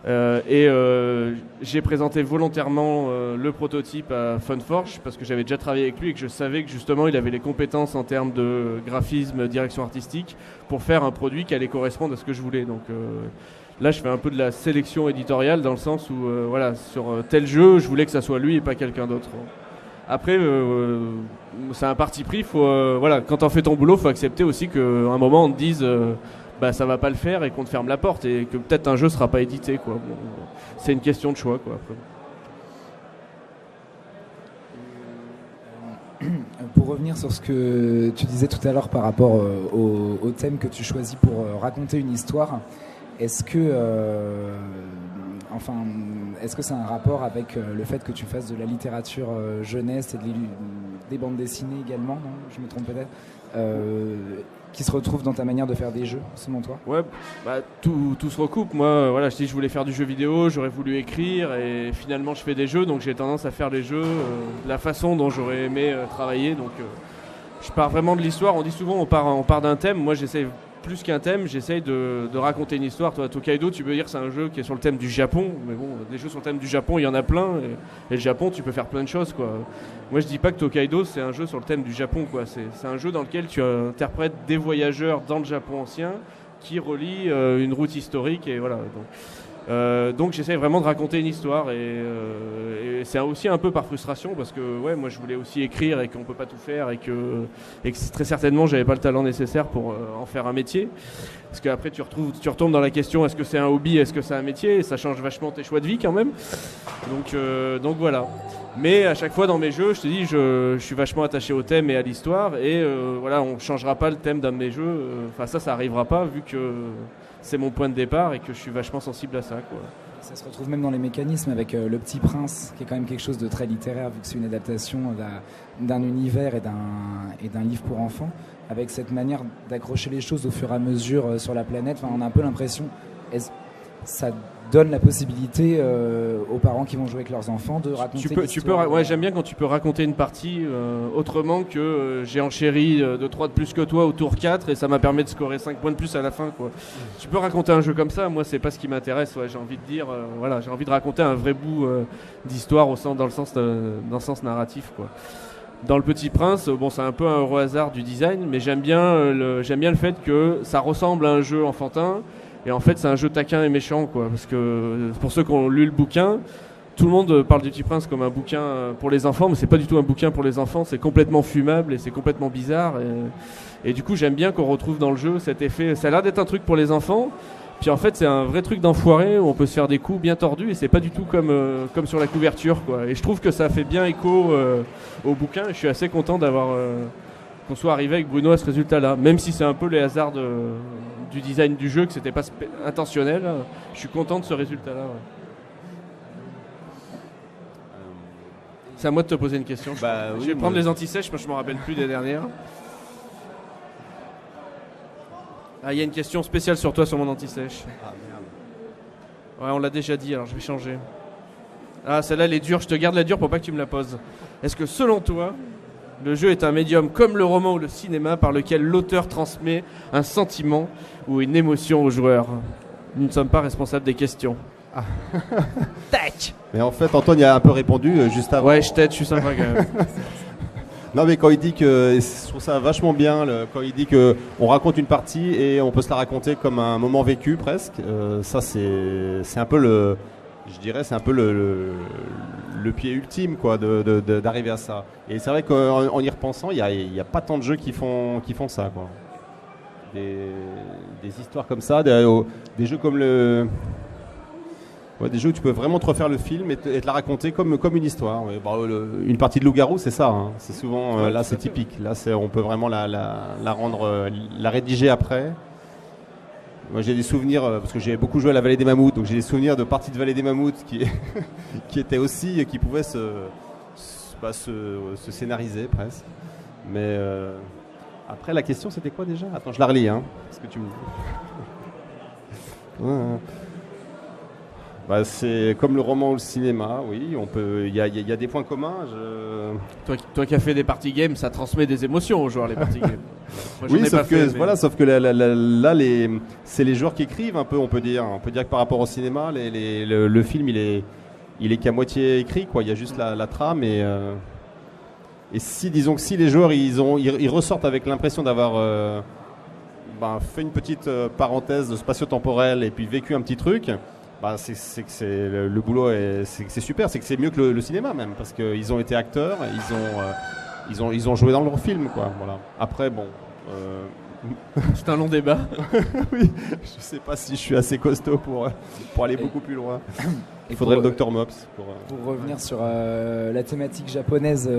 J'ai présenté volontairement le prototype à Funforge parce que j'avais déjà travaillé avec lui et que je savais que justement il avait les compétences en termes de graphisme, direction artistique pour faire un produit qui allait correspondre à ce que je voulais. Donc là je fais un peu de la sélection éditoriale dans le sens où sur tel jeu je voulais que ça soit lui et pas quelqu'un d'autre. Après c'est un parti pris, quand on fait ton boulot, il faut accepter aussi qu'à un moment on te dise ça va pas le faire et qu'on te ferme la porte et que peut-être un jeu sera pas édité, quoi. Bon, c'est une question de choix, quoi, après. Pour revenir sur ce que tu disais tout à l'heure par rapport au thème que tu choisis pour raconter une histoire, est-ce que c'est un rapport avec le fait que tu fasses de la littérature jeunesse et des bandes dessinées également, non ? Je me trompe peut-être, qui se retrouvent dans ta manière de faire des jeux, selon toi ? Ouais, tout se recoupe. Moi, je voulais faire du jeu vidéo, j'aurais voulu écrire, et finalement je fais des jeux, donc j'ai tendance à faire les jeux de la façon dont j'aurais aimé travailler. Donc je pars vraiment de l'histoire. On dit souvent on part d'un thème. Moi, j'essaie plus qu'un thème, j'essaye de raconter une histoire. Toi, Tokaido, tu peux dire que c'est un jeu qui est sur le thème du Japon, mais bon, des jeux sur le thème du Japon, il y en a plein, et le Japon, tu peux faire plein de choses, quoi. Moi, je dis pas que Tokaido, c'est un jeu sur le thème du Japon, quoi. C'est un jeu dans lequel tu interprètes des voyageurs dans le Japon ancien qui relient une route historique, et voilà. Donc j'essaie vraiment de raconter une histoire et c'est aussi un peu par frustration parce que moi je voulais aussi écrire et qu'on peut pas tout faire et que très certainement j'avais pas le talent nécessaire pour en faire un métier, parce qu'après tu retombes dans la question, est-ce que c'est un hobby, est-ce que c'est un métier, et ça change vachement tes choix de vie quand même, donc voilà. Mais à chaque fois dans mes jeux, je te dis, je suis vachement attaché au thème et à l'histoire, et on changera pas le thème d'un de mes jeux, ça arrivera pas vu que c'est mon point de départ et que je suis vachement sensible à ça, quoi. Ça se retrouve même dans les mécanismes avec Le Petit Prince, qui est quand même quelque chose de très littéraire vu que c'est une adaptation d'un univers et d'un livre pour enfants, avec cette manière d'accrocher les choses au fur et à mesure sur la planète. On a un peu l'impression, ça donne la possibilité aux parents qui vont jouer avec leurs enfants de raconter l'histoire. J'aime bien quand tu peux raconter une partie autrement que j'ai enchéri de 3 de plus que toi au tour 4 et ça m'a permis de scorer 5 points de plus à la fin, quoi. Tu peux raconter un jeu comme ça, moi c'est pas ce qui m'intéresse, j'ai envie de dire, j'ai envie de raconter un vrai bout d'histoire dans le sens narratif, quoi. Dans Le Petit Prince, c'est un peu un heureux hasard du design, mais j'aime bien le fait que ça ressemble à un jeu enfantin. Et en fait, c'est un jeu taquin et méchant, quoi. Parce que pour ceux qui ont lu le bouquin, tout le monde parle du Petit Prince comme un bouquin pour les enfants, mais c'est pas du tout un bouquin pour les enfants. C'est complètement fumable et c'est complètement bizarre. Et du coup, j'aime bien qu'on retrouve dans le jeu cet effet. Ça a l'air d'être un truc pour les enfants, puis en fait, c'est un vrai truc d'enfoiré où on peut se faire des coups bien tordus et c'est pas du tout comme sur la couverture, quoi. Et je trouve que ça fait bien écho au bouquin. Et je suis assez content qu'on soit arrivé avec Bruno à ce résultat-là, même si c'est un peu les hasards du design du jeu, que c'était pas intentionnel. Je suis content de ce résultat-là. Ouais. C'est à moi de te poser une question. Je vais prendre les anti-sèches, moi je me rappelle plus des dernières. Ah, il y a une question spéciale sur toi sur mon anti-sèche. Ah merde. Ouais, on l'a déjà dit, alors je vais changer. Ah, celle-là elle est dure, je te garde la dure pour pas que tu me la poses. Est-ce que selon toi, le jeu est un médium comme le roman ou le cinéma par lequel l'auteur transmet un sentiment ou une émotion au joueur? Nous ne sommes pas responsables des questions. Ah. Tac. Mais en fait, Antoine y a un peu répondu juste avant. Ouais, je suis sympa quand même. Non, mais quand il dit que, je trouve ça vachement bien, quand il dit qu'on raconte une partie et on peut se la raconter comme un moment vécu presque, ça c'est un peu c'est un peu le pied ultime, quoi, d'arriver à ça. Et c'est vrai qu'en y repensant, il y a pas tant de jeux qui font ça, quoi. Des histoires comme ça, des jeux comme Ouais, des jeux où tu peux vraiment te refaire le film et te la raconter comme une histoire. Ouais. Bon, une partie de Loup-garou, c'est ça. Hein. C'est souvent là, c'est typique. Là, on peut vraiment la rendre, la rédiger après. Moi, j'ai des souvenirs parce que j'ai beaucoup joué à la Vallée des Mammouths, donc j'ai des souvenirs de parties de Vallée des Mammouths qui étaient aussi, qui pouvaient se scénariser presque. Mais après, la question, c'était quoi déjà ? Attends, je la relis, hein, parce que tu me. Bah, c'est comme le roman ou le cinéma, oui, il y a des points communs. Toi qui as fait des party games, ça transmet des émotions aux joueurs, les party games. Moi, oui, sauf que là, c'est les joueurs qui écrivent un peu, on peut dire. On peut dire que par rapport au cinéma, le film, il est qu'à moitié écrit, quoi. Il y a juste la trame et disons que si les joueurs, ils ressortent avec l'impression d'avoir fait une petite parenthèse spatio-temporelle et puis vécu un petit truc. C'est que le boulot c'est super, c'est que c'est mieux que le cinéma même, parce qu'ils ont été acteurs, ils ont joué dans leur film, quoi. Voilà. Après, bon. C'est un long débat. Oui, je sais pas si je suis assez costaud pour aller beaucoup plus loin. Il faudrait le Dr Mops. Pour revenir sur la thématique japonaise,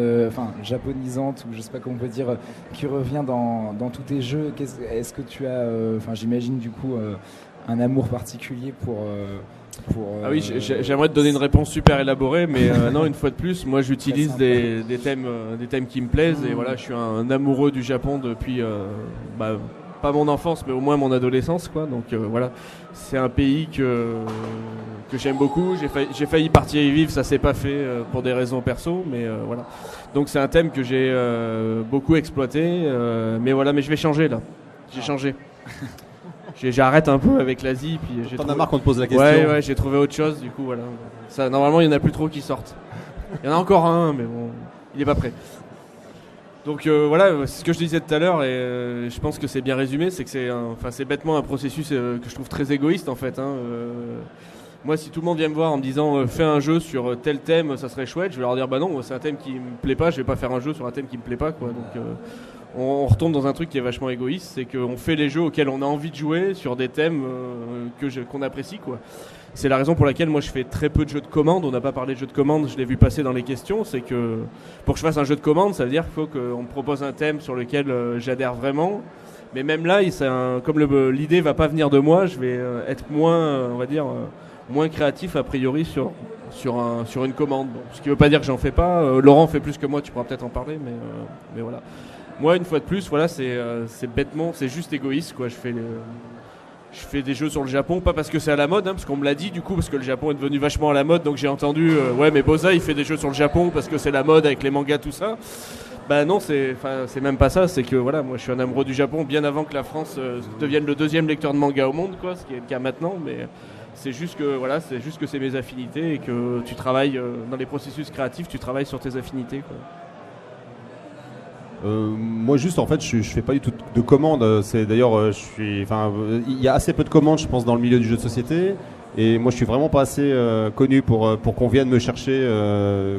japonisante, ou je sais pas comment on peut dire, qui revient dans tous tes jeux, est-ce que tu as, j'imagine du coup, un amour particulier pour ah oui, j'aimerais te donner une réponse super élaborée, mais non, une fois de plus, moi j'utilise des thèmes qui me plaisent, et voilà, je suis un amoureux du Japon depuis pas mon enfance, mais au moins mon adolescence, quoi. Donc voilà, c'est un pays que j'aime beaucoup. J'ai failli partir y vivre, ça s'est pas fait pour des raisons perso, mais voilà. Donc c'est un thème que j'ai beaucoup exploité, mais voilà, mais je vais changer là. J'ai changé. J'arrête un peu avec l'Asie, puis t'en as marre qu'on te pose la question. Ouais, j'ai trouvé autre chose, du coup voilà. Ça, normalement, il y en a plus trop qui sortent. Il y en a encore un, mais bon, il est pas prêt. Donc voilà, c'est ce que je disais tout à l'heure, et je pense que c'est bien résumé, c'est que c'est bêtement un processus que je trouve très égoïste en fait. Moi, si tout le monde vient me voir en me disant fais un jeu sur tel thème, ça serait chouette, je vais leur dire bah non, c'est un thème qui me plaît pas, je vais pas faire un jeu sur un thème qui me plaît pas, quoi. Donc on retombe dans un truc qui est vachement égoïste, c'est qu'on fait les jeux auxquels on a envie de jouer sur des thèmes qu'on apprécie, quoi. C'est la raison pour laquelle moi je fais très peu de jeux de commande. On n'a pas parlé de jeux de commande, je l'ai vu passer dans les questions. C'est que pour que je fasse un jeu de commande, ça veut dire qu'il faut qu'on me propose un thème sur lequel j'adhère vraiment. Mais même là, comme l'idée va pas venir de moi, je vais être moins, on va dire, moins créatif a priori sur une commande. Bon, ce qui veut pas dire que j'en fais pas. Laurent fait plus que moi, tu pourras peut-être en parler, mais voilà. Moi, une fois de plus, voilà, c'est bêtement, c'est juste égoïste, quoi. Je fais des jeux sur le Japon, pas parce que c'est à la mode, parce qu'on me l'a dit du coup, parce que le Japon est devenu vachement à la mode, donc j'ai entendu ouais, mais Boza il fait des jeux sur le Japon parce que c'est la mode avec les mangas, tout ça. Bah non, c'est même pas ça, c'est que voilà, moi je suis un amoureux du Japon bien avant que la France devienne le deuxième lecteur de manga au monde, quoi, ce qui est le cas maintenant, mais c'est juste que c'est mes affinités et que tu travailles dans les processus créatifs, tu travailles sur tes affinités, quoi. Moi juste en fait je fais pas du tout de commandes. C'est d'ailleurs il y a assez peu de commandes, je pense, dans le milieu du jeu de société, et moi je suis vraiment pas assez connu pour qu'on vienne me chercher.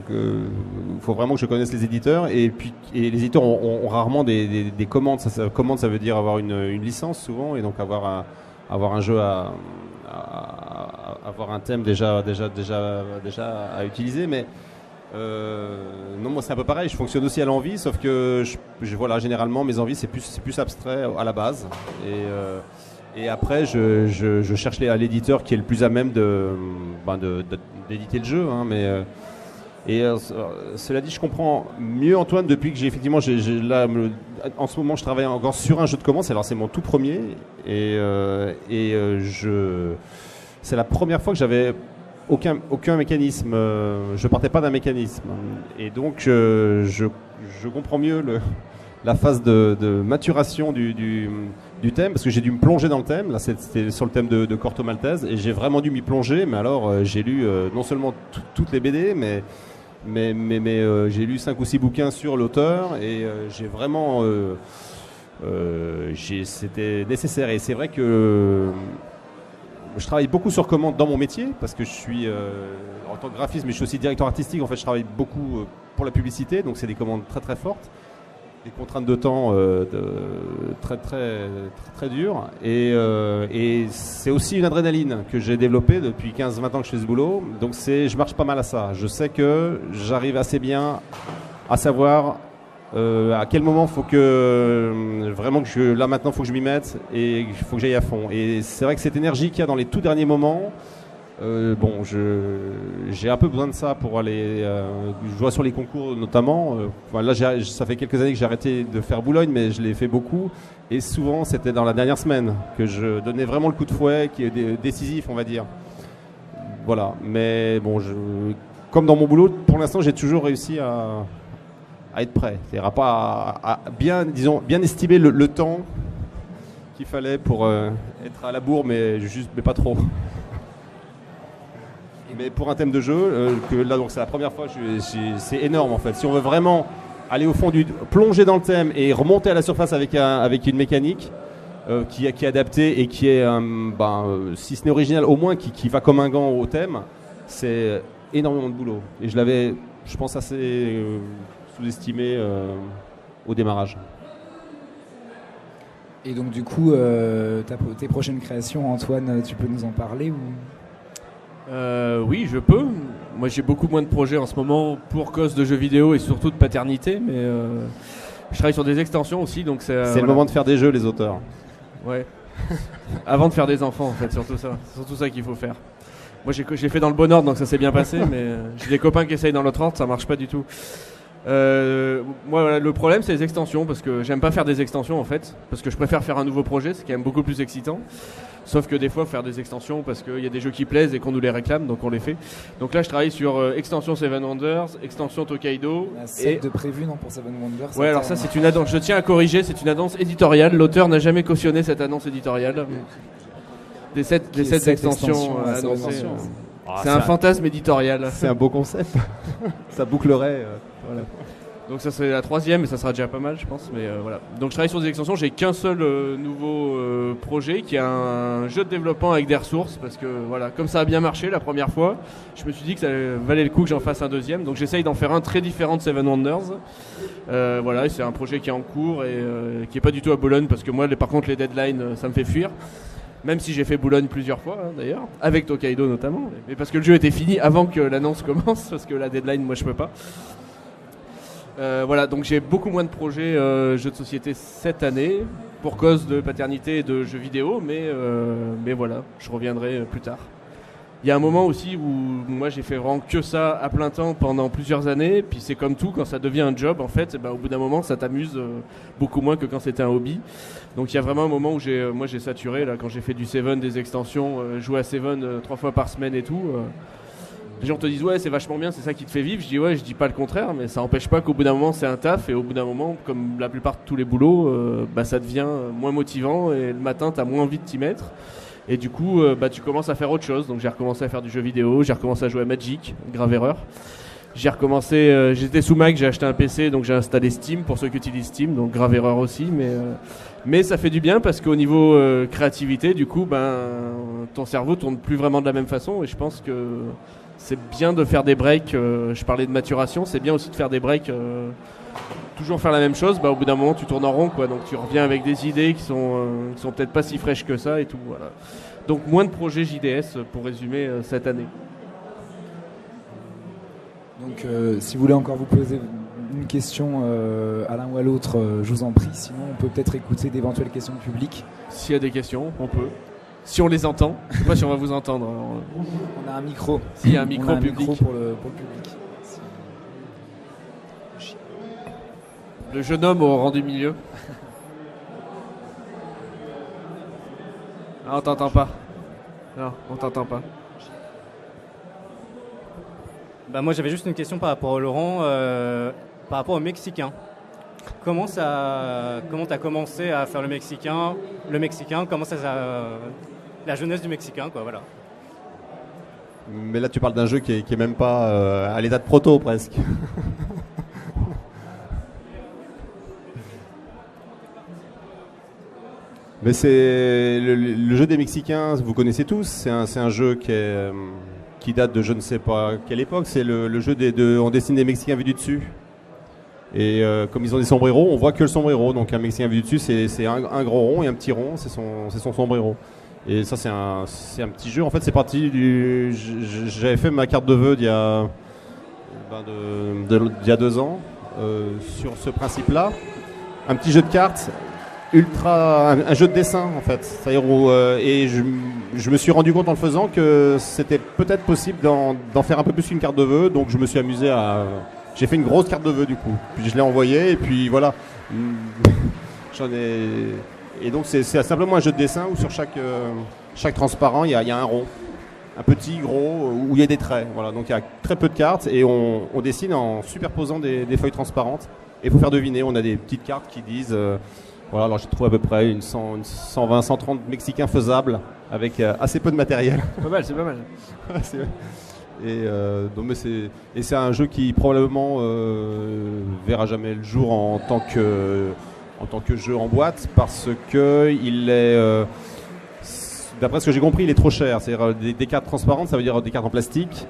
Il faut vraiment que je connaisse les éditeurs, et les éditeurs ont rarement des commandes. Commande, ça veut dire avoir une licence souvent, et donc avoir un jeu avoir un thème déjà à utiliser, et non, moi c'est un peu pareil, je fonctionne aussi à l'envie, sauf que voilà, généralement mes envies c'est plus abstrait à la base, et après je cherche à l'éditeur qui est le plus à même d'éditer le jeu, cela dit, je comprends mieux Antoine depuis que en ce moment je travaille encore sur un jeu de commande. Alors c'est mon tout premier, c'est la première fois que j'avais aucun mécanisme, je partais pas d'un mécanisme, et donc je comprends mieux la phase de maturation du thème, parce que j'ai dû me plonger dans le thème. Là c'était sur le thème de Corto Maltese, et j'ai vraiment dû m'y plonger, mais alors j'ai lu non seulement toutes les BD, mais j'ai lu 5 ou 6 bouquins sur l'auteur, et j'ai vraiment c'était nécessaire. Et c'est vrai que je travaille beaucoup sur commande dans mon métier, parce que je suis en tant que graphiste, mais je suis aussi directeur artistique. En fait, je travaille beaucoup pour la publicité, donc c'est des commandes très très fortes. des contraintes de temps très dures. Et c'est aussi une adrénaline que j'ai développée depuis 15-20 ans que je fais ce boulot. Donc je marche pas mal à ça. Je sais que j'arrive assez bien à savoir à quel moment faut que vraiment là maintenant faut que je m'y mette et il faut que j'aille à fond. Et c'est vrai que cette énergie qu'il y a dans les tout derniers moments, j'ai un peu besoin de ça pour aller. Je vois sur les concours notamment. Là, ça fait quelques années que j'ai arrêté de faire Boulogne, mais je l'ai fait beaucoup. Et souvent, c'était dans la dernière semaine que je donnais vraiment le coup de fouet qui est décisif, on va dire. Voilà. Mais bon, comme dans mon boulot, pour l'instant, j'ai toujours réussi à être prêt. C'est-à-dire à bien estimer le temps qu'il fallait pour être à la bourre, mais pas trop. Mais pour un thème de jeu, donc c'est la première fois, c'est énorme en fait. Si on veut vraiment aller au fond plonger dans le thème et remonter à la surface avec une mécanique qui est adaptée et qui est, si ce n'est original, au moins qui va comme un gant au thème, c'est énormément de boulot. Et je l'avais, je pense, assez sous-estimé au démarrage. Et donc du coup, tes prochaines créations, Antoine, tu peux nous en parler ou... Oui, je peux. Moi, j'ai beaucoup moins de projets en ce moment pour cause de jeux vidéo et surtout de paternité, mais je travaille sur des extensions aussi, donc c'est le moment de faire des jeux, les auteurs. Ouais. Avant de faire des enfants, en fait, surtout ça. C'est surtout ça qu'il faut faire. Moi, j'ai fait dans le bon ordre, donc ça s'est bien passé, mais j'ai des copains qui essayent dans l'autre ordre, ça marche pas du tout. Moi, voilà, le problème, c'est les extensions, parce que j'aime pas faire des extensions, en fait, parce que je préfère faire un nouveau projet, c'est quand même beaucoup plus excitant. Sauf que des fois, faire des extensions, parce qu'il y a des jeux qui plaisent et qu'on nous les réclame, donc on les fait. Donc là, je travaille sur extension Seven Wonders, extension Tokaido. Il y a 7 de prévu, non, pour Seven Wonders. Ouais, alors ça, c'est une annonce. Je tiens à corriger, c'est une annonce éditoriale. L'auteur n'a jamais cautionné cette annonce éditoriale. Des 7 extensions annoncées. C'est un fantasme éditorial. C'est un beau concept. Ça bouclerait. Voilà. Donc ça c'est la 3e et ça sera déjà pas mal je pense, mais voilà. Donc je travaille sur des extensions, j'ai qu'un seul nouveau projet qui est un jeu de développement avec des ressources, parce que voilà, comme ça a bien marché la première fois, je me suis dit que ça valait le coup que j'en fasse un deuxième, donc j'essaye d'en faire un très différent de Seven Wonders. Voilà, et c'est un projet qui est en cours et qui est pas du tout à Boulogne, parce que moi par contre les deadlines ça me fait fuir. Même si j'ai fait Boulogne plusieurs fois d'ailleurs, avec Tokaido notamment, mais parce que le jeu était fini avant que l'annonce commence, parce que la deadline moi je peux pas. Voilà, donc j'ai beaucoup moins de projets jeux de société cette année pour cause de paternité et de jeux vidéo, mais voilà, je reviendrai plus tard. Il y a un moment aussi où moi j'ai fait vraiment que ça à plein temps pendant plusieurs années, puis c'est comme tout, quand ça devient un job en fait, au bout d'un moment ça t'amuse beaucoup moins que quand c'était un hobby. Donc il y a vraiment un moment où j'ai saturé, là, quand j'ai fait du Seven, des extensions, jouer à Seven 3 fois par semaine et tout. Les gens te disent ouais c'est vachement bien, c'est ça qui te fait vivre. Je dis ouais, je dis pas le contraire, mais ça n'empêche pas qu'au bout d'un moment c'est un taf, et au bout d'un moment, comme la plupart de tous les boulots, ça devient moins motivant et le matin t'as moins envie de t'y mettre. Et du coup tu commences à faire autre chose. Donc j'ai recommencé à faire du jeu vidéo, j'ai recommencé à jouer à Magic, grave erreur. J'ai recommencé, j'étais sous Mac, j'ai acheté un PC, donc j'ai installé Steam pour ceux qui utilisent Steam, donc grave erreur aussi, mais ça fait du bien parce qu'au niveau créativité, du coup, ton cerveau tourne plus vraiment de la même façon, et je pense que c'est bien de faire des breaks. Je parlais de maturation, c'est bien aussi de faire des breaks. Toujours faire la même chose, au bout d'un moment tu tournes en rond, quoi. Donc tu reviens avec des idées qui sont peut-être pas si fraîches que ça et tout. Voilà. Donc moins de projets JDS pour résumer cette année. Donc si vous voulez encore vous poser une question à l'un ou à l'autre, je vous en prie. Sinon on peut peut-être écouter d'éventuelles questions du public. S'il y a des questions, on peut. Si on les entend, je sais pas si on va vous entendre. On a un micro. S'il y a un micro public. Micro pour le public. Le jeune homme au rang du milieu. Ah, on t'entend pas. Non, on t'entend pas. Moi j'avais juste une question par rapport à Laurent, par rapport au Mexicain. Comment t'as commencé à faire le Mexicain, comment la jeunesse du Mexicain, quoi, voilà. Mais là tu parles d'un jeu qui est même pas à l'état de proto presque. Mais c'est le jeu des Mexicains, vous connaissez tous, c'est un jeu qui date de je ne sais pas quelle époque, c'est le jeu on dessine des Mexicains vus du dessus. Et comme ils ont des sombreros, on voit que le sombrero. Donc un Mexicain vu dessus, c'est un gros rond et un petit rond, c'est son sombrero. Et ça, c'est un petit jeu. En fait, c'est parti du. J'avais fait ma carte de vœux d'il y a 2 ans sur ce principe-là. Un petit jeu de cartes, un jeu de dessin en fait. C'est-à-dire et je me suis rendu compte en le faisant que c'était peut-être possible d'en faire un peu plus qu'une carte de vœux. Donc je me suis amusé à. J'ai fait une grosse carte de vœux du coup. Puis je l'ai envoyée et puis voilà. Et donc c'est simplement un jeu de dessin où sur chaque transparent il y a un rond. Un petit, gros, où il y a des traits. Voilà. Donc il y a très peu de cartes et on dessine en superposant des feuilles transparentes. Et il faut faire deviner. On a des petites cartes qui disent... voilà, alors j'ai trouvé à peu près une 120, 130 Mexicains faisables avec assez peu de matériel. C'est pas mal. Et c'est un jeu qui probablement verra jamais le jour en tant que jeu en boîte parce que il est... D'après ce que j'ai compris, il est trop cher. C'est-à-dire des cartes transparentes, ça veut dire des cartes en plastique.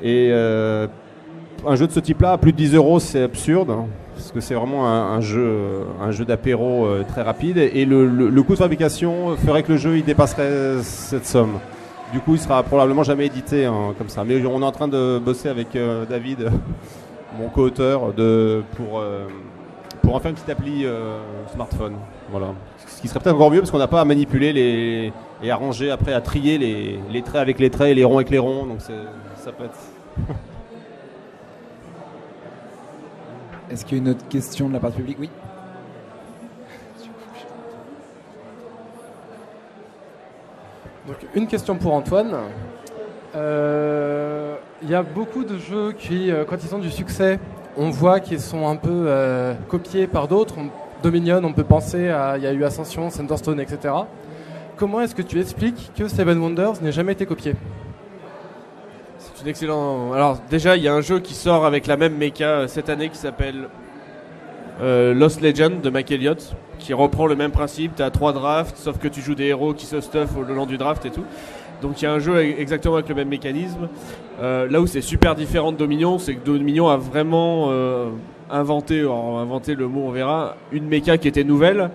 Et un jeu de ce type-là, à plus de 10 €, c'est absurde. Hein, parce que c'est vraiment un jeu d'apéro très rapide. Et le coût de fabrication ferait que le jeu il dépasserait cette somme. Du coup, il sera probablement jamais édité comme ça. Mais on est en train de bosser avec David, mon co-auteur, pour en faire une petite appli smartphone. Voilà. Ce qui serait peut-être encore mieux parce qu'on n'a pas à manipuler et à ranger après, à trier les traits avec les traits et les ronds avec les ronds. Donc ça peut être... Est-ce qu'il y a une autre question de la part du public ? Oui. Donc, une question pour Antoine. Il y a beaucoup de jeux qui, quand ils ont du succès, on voit qu'ils sont un peu copiés par d'autres. Dominion, on peut penser il y a eu Ascension, Thunderstone, etc. Comment est-ce que tu expliques que Seven Wonders n'ait jamais été copié ? C'est une excellente... Alors déjà, il y a un jeu qui sort avec la même méca cette année qui s'appelle Lost Legend de Mike Elliott, qui reprend le même principe. Tu as 3 drafts, sauf que tu joues des héros qui se stuffent le long du draft et tout. Donc il y a un jeu exactement avec le même mécanisme. Là où c'est super différent de Dominion, c'est que Dominion a vraiment inventé le mot, on verra, une méca qui était nouvelle.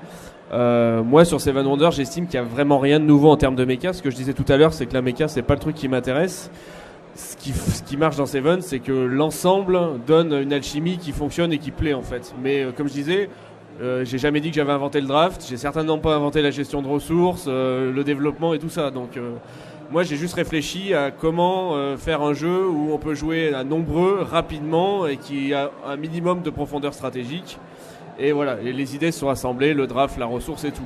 Moi sur Seven Wonders, j'estime qu'il n'y a vraiment rien de nouveau en termes de méca. Ce que je disais tout à l'heure, c'est que la méca, c'est pas le truc qui m'intéresse. Ce qui marche dans Seven, c'est que l'ensemble donne une alchimie qui fonctionne et qui plaît en fait. Mais comme je disais, j'ai jamais dit que j'avais inventé le draft, j'ai certainement pas inventé la gestion de ressources, le développement et tout ça. Donc moi j'ai juste réfléchi à comment faire un jeu où on peut jouer à nombreux rapidement et qui a un minimum de profondeur stratégique. Et voilà, et les idées sont assemblées, le draft, la ressource et tout.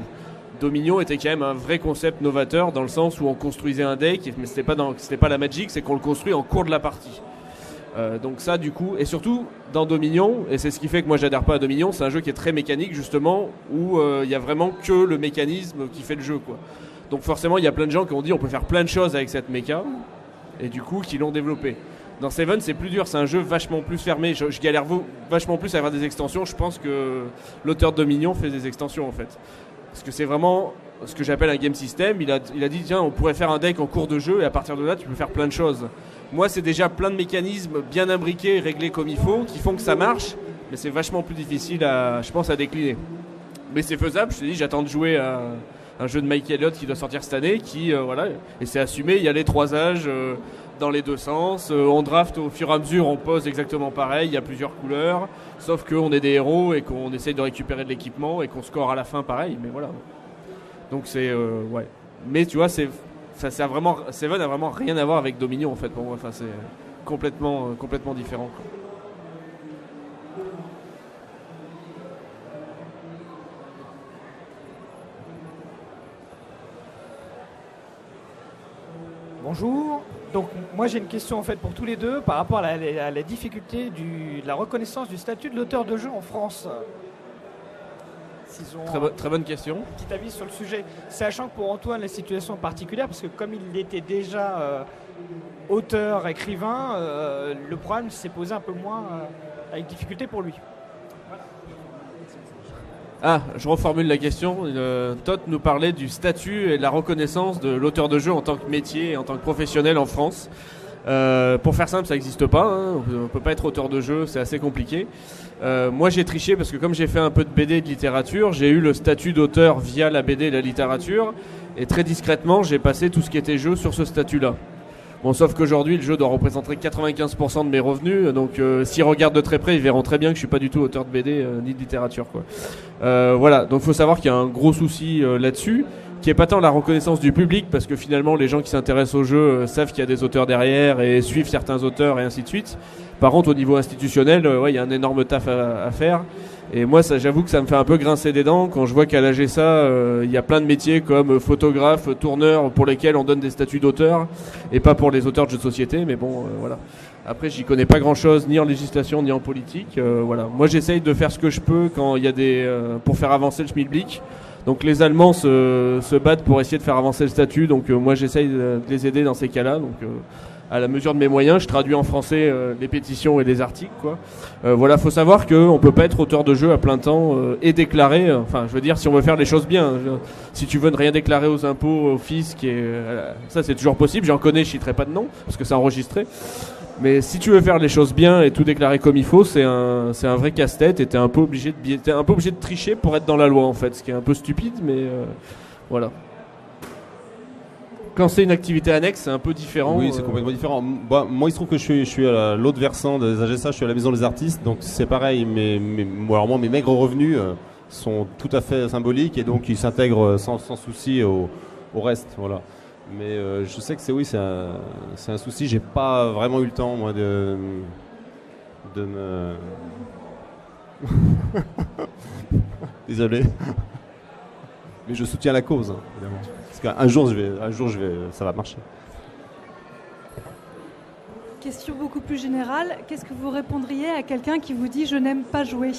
Dominion était quand même un vrai concept novateur dans le sens où on construisait un deck, mais c'était pas la Magic, c'est qu'on le construit en cours de la partie. Donc ça du coup, et surtout dans Dominion, et c'est ce qui fait que moi j'adhère pas à Dominion, c'est un jeu qui est très mécanique justement, où il y a vraiment que le mécanisme qui fait le jeu quoi. Donc forcément il y a plein de gens qui ont dit on peut faire plein de choses avec cette méca, et du coup qui l'ont développé. Dans Seven c'est plus dur, c'est un jeu vachement plus fermé, je galère vachement plus à faire des extensions, je pense que l'auteur de Dominion fait des extensions en fait. Parce que c'est vraiment ce que j'appelle un game system. Il a dit tiens, on pourrait faire un deck en cours de jeu et à partir de là tu peux faire plein de choses. Moi c'est déjà plein de mécanismes bien imbriqués, réglés comme il faut, qui font que ça marche, mais c'est vachement plus difficile je pense à décliner. Mais c'est faisable, je te dis j'attends de jouer à un jeu de Mike Elliott qui doit sortir cette année, voilà, et c'est assumé, il y a les 3 âges dans les 2 sens, on draft au fur et à mesure, on pose exactement pareil, il y a plusieurs couleurs, sauf qu'on est des héros et qu'on essaye de récupérer de l'équipement et qu'on score à la fin pareil, mais voilà. Donc c'est ouais. Mais tu vois, Seven a vraiment rien à voir avec Dominion en fait pour moi. Enfin, c'est complètement différent quoi. Bonjour. Donc moi j'ai une question en fait pour tous les deux par rapport à la difficulté de la reconnaissance du statut de l'auteur de jeu en France. Très bonne question. Un petit avis sur le sujet, sachant que pour Antoine la situation est particulière parce que comme il était déjà auteur, écrivain, le problème s'est posé un peu moins avec difficulté pour lui. Ah, je reformule la question. Todd nous parlait du statut et de la reconnaissance de l'auteur de jeu en tant que métier et en tant que professionnel en France. Pour faire simple, ça n'existe pas, hein. On peut pas être auteur de jeu, c'est assez compliqué. Moi j'ai triché parce que comme j'ai fait un peu de BD et de littérature, j'ai eu le statut d'auteur via la BD et la littérature, et très discrètement j'ai passé tout ce qui était jeu sur ce statut-là. Bon, sauf qu'aujourd'hui le jeu doit représenter 95% de mes revenus, donc s'ils regardent de très près ils verront très bien que je suis pas du tout auteur de BD ni de littérature, quoi. Voilà, donc faut savoir qu'il y a un gros souci là-dessus, qui est pas tant la reconnaissance du public, parce que finalement les gens qui s'intéressent au jeu savent qu'il y a des auteurs derrière et suivent certains auteurs et ainsi de suite. Par contre au niveau institutionnel, ouais, il y a un énorme taf à faire. Et moi ça, j'avoue que ça me fait un peu grincer des dents quand je vois qu'à l'AGSA il y a plein de métiers comme photographe, tourneur, pour lesquels on donne des statuts d'auteur et pas pour les auteurs de jeux de société, mais bon voilà. Après j'y connais pas grand chose ni en législation ni en politique, voilà. Moi j'essaye de faire ce que je peux quand il y a des pour faire avancer le schmilblick. Donc les Allemands se battent pour essayer de faire avancer le statut, donc moi j'essaye de les aider dans ces cas-là, donc à la mesure de mes moyens, je traduis en français les pétitions et les articles, quoi. Voilà, faut savoir qu'on peut pas être auteur de jeu à plein temps et déclarer, enfin je veux dire si on veut faire les choses bien, si tu veux ne rien déclarer aux impôts, au fisc, ça c'est toujours possible, j'en connais, je citerai pas de nom, parce que c'est enregistré. Mais si tu veux faire les choses bien et tout déclarer comme il faut, c'est un vrai casse-tête et t'es un peu obligé de tricher pour être dans la loi en fait, ce qui est un peu stupide, mais voilà. Quand c'est une activité annexe, c'est un peu différent. Oui, c'est complètement différent. Moi, il se trouve que je suis à l'autre versant des AGSA, je suis à la maison des artistes, donc c'est pareil. Alors moi, mes maigres revenus sont tout à fait symboliques et donc ils s'intègrent sans souci au reste, voilà. Mais je sais que c'est un souci. J'ai pas vraiment eu le temps moi de me. Désolé. Mais je soutiens la cause, hein, évidemment. Parce qu'un jour, ça va marcher. Question beaucoup plus générale. Qu'est-ce que vous répondriez à quelqu'un qui vous dit « je n'aime pas jouer » ?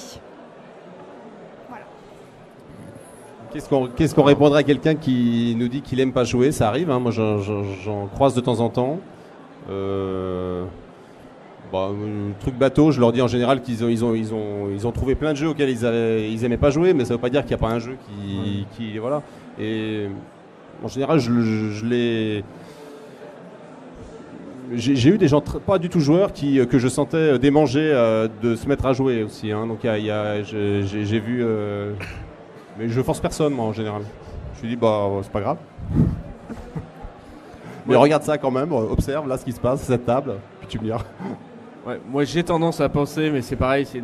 Qu'est-ce qu'on répondrait à quelqu'un qui nous dit qu'il aime pas jouer? Ça arrive, hein, moi j'en croise de temps en temps. Truc bateau, je leur dis en général qu'ils ont trouvé plein de jeux auxquels ils aimaient pas jouer, mais ça veut pas dire qu'il n'y a pas un jeu qui voilà. Et en général, j'ai eu des gens pas du tout joueurs que je sentais démanger de se mettre à jouer aussi, hein. Donc j'ai vu. Mais je force personne, moi, en général. Je lui dis, c'est pas grave. Mais regarde ça quand même, observe là ce qui se passe, cette table, puis tu me diras. Ouais, moi j'ai tendance à penser, mais c'est pareil, c'est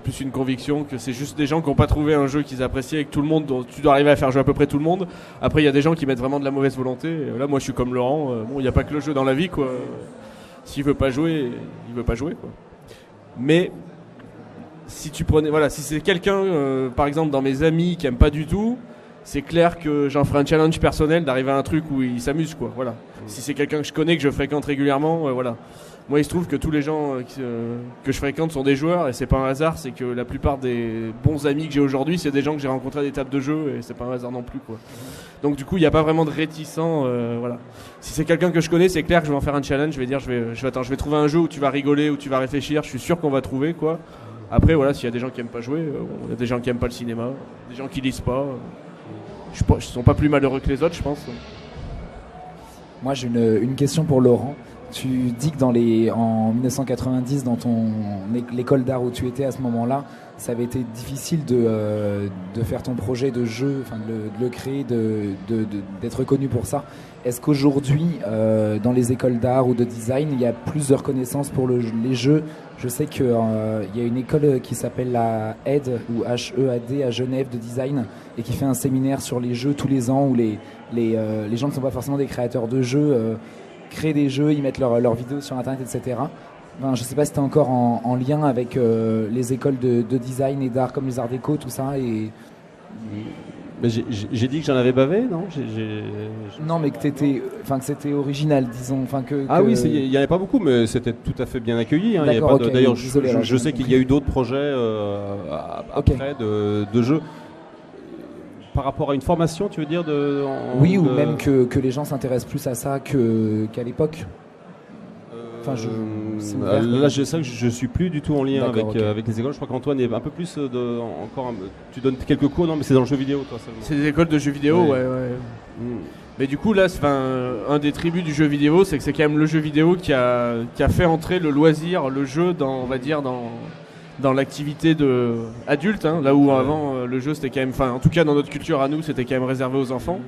plus une conviction, que c'est juste des gens qui n'ont pas trouvé un jeu qu'ils appréciaient et que tout le monde, tu dois arriver à faire jouer à peu près tout le monde. Après il y a des gens qui mettent vraiment de la mauvaise volonté. Et là moi je suis comme Laurent, il n'y a pas que le jeu dans la vie, quoi. S'il veut pas jouer, il veut pas jouer, quoi. Mais si c'est quelqu'un, par exemple dans mes amis qui aime pas du tout, c'est clair que j'en ferai un challenge personnel d'arriver à un truc où il s'amuse, quoi. Voilà. Si c'est quelqu'un que je connais, que je fréquente régulièrement, voilà. Moi, il se trouve que tous les gens que je fréquente sont des joueurs et c'est pas un hasard, c'est que la plupart des bons amis que j'ai aujourd'hui, c'est des gens que j'ai rencontrés à des tables de jeu et c'est pas un hasard non plus, quoi. Donc du coup, il n'y a pas vraiment de réticent, voilà. Si c'est quelqu'un que je connais, c'est clair que je vais en faire un challenge, je vais dire je vais trouver un jeu où tu vas rigoler, où tu vas réfléchir, je suis sûr qu'on va trouver, quoi. Après, voilà, s'il y a des gens qui aiment pas jouer, il y a des gens qui aiment pas le cinéma, des gens qui lisent pas. Ils sont pas plus malheureux que les autres, je pense. Moi, j'ai une question pour Laurent. Tu dis que en 1990, dans l'école d'art où tu étais à ce moment-là, ça avait été difficile de faire ton projet de jeu, enfin de le créer, d'être reconnu pour ça. Est-ce qu'aujourd'hui, dans les écoles d'art ou de design, il y a plus de reconnaissance pour les jeux? Je sais qu'il y a une école qui s'appelle la HEAD, ou HEAD à Genève, de design, et qui fait un séminaire sur les jeux tous les ans, où les gens qui ne sont pas forcément des créateurs de jeux créent des jeux, ils mettent leurs vidéos sur Internet, etc. Enfin, je ne sais pas si tu es encore en lien avec les écoles de design et d'art comme les Arts Déco, tout ça. Mais j'ai dit que j'en avais bavé, non? Non, mais que c'était original, disons. Ah oui, il n'y en avait pas beaucoup, mais c'était tout à fait bien accueilli, hein. D'ailleurs, je sais qu'il y a eu d'autres projets après de jeux. Par rapport à une formation, tu veux dire Oui, ou même que les gens s'intéressent plus à ça qu'à l'époque. Enfin, là, je sais que je suis plus du tout en lien avec les écoles. Je crois qu'Antoine est un peu plus tu donnes quelques cours, non? Mais c'est dans le jeu vidéo, toi seulement. C'est des écoles de jeux vidéo, ouais. Mais du coup, là, un des tributs du jeu vidéo, c'est que c'est quand même le jeu vidéo qui a fait entrer le loisir, le jeu, on va dire, dans l'activité de adulte, hein, là où avant le jeu c'était quand même, en tout cas dans notre culture à nous, c'était quand même réservé aux enfants.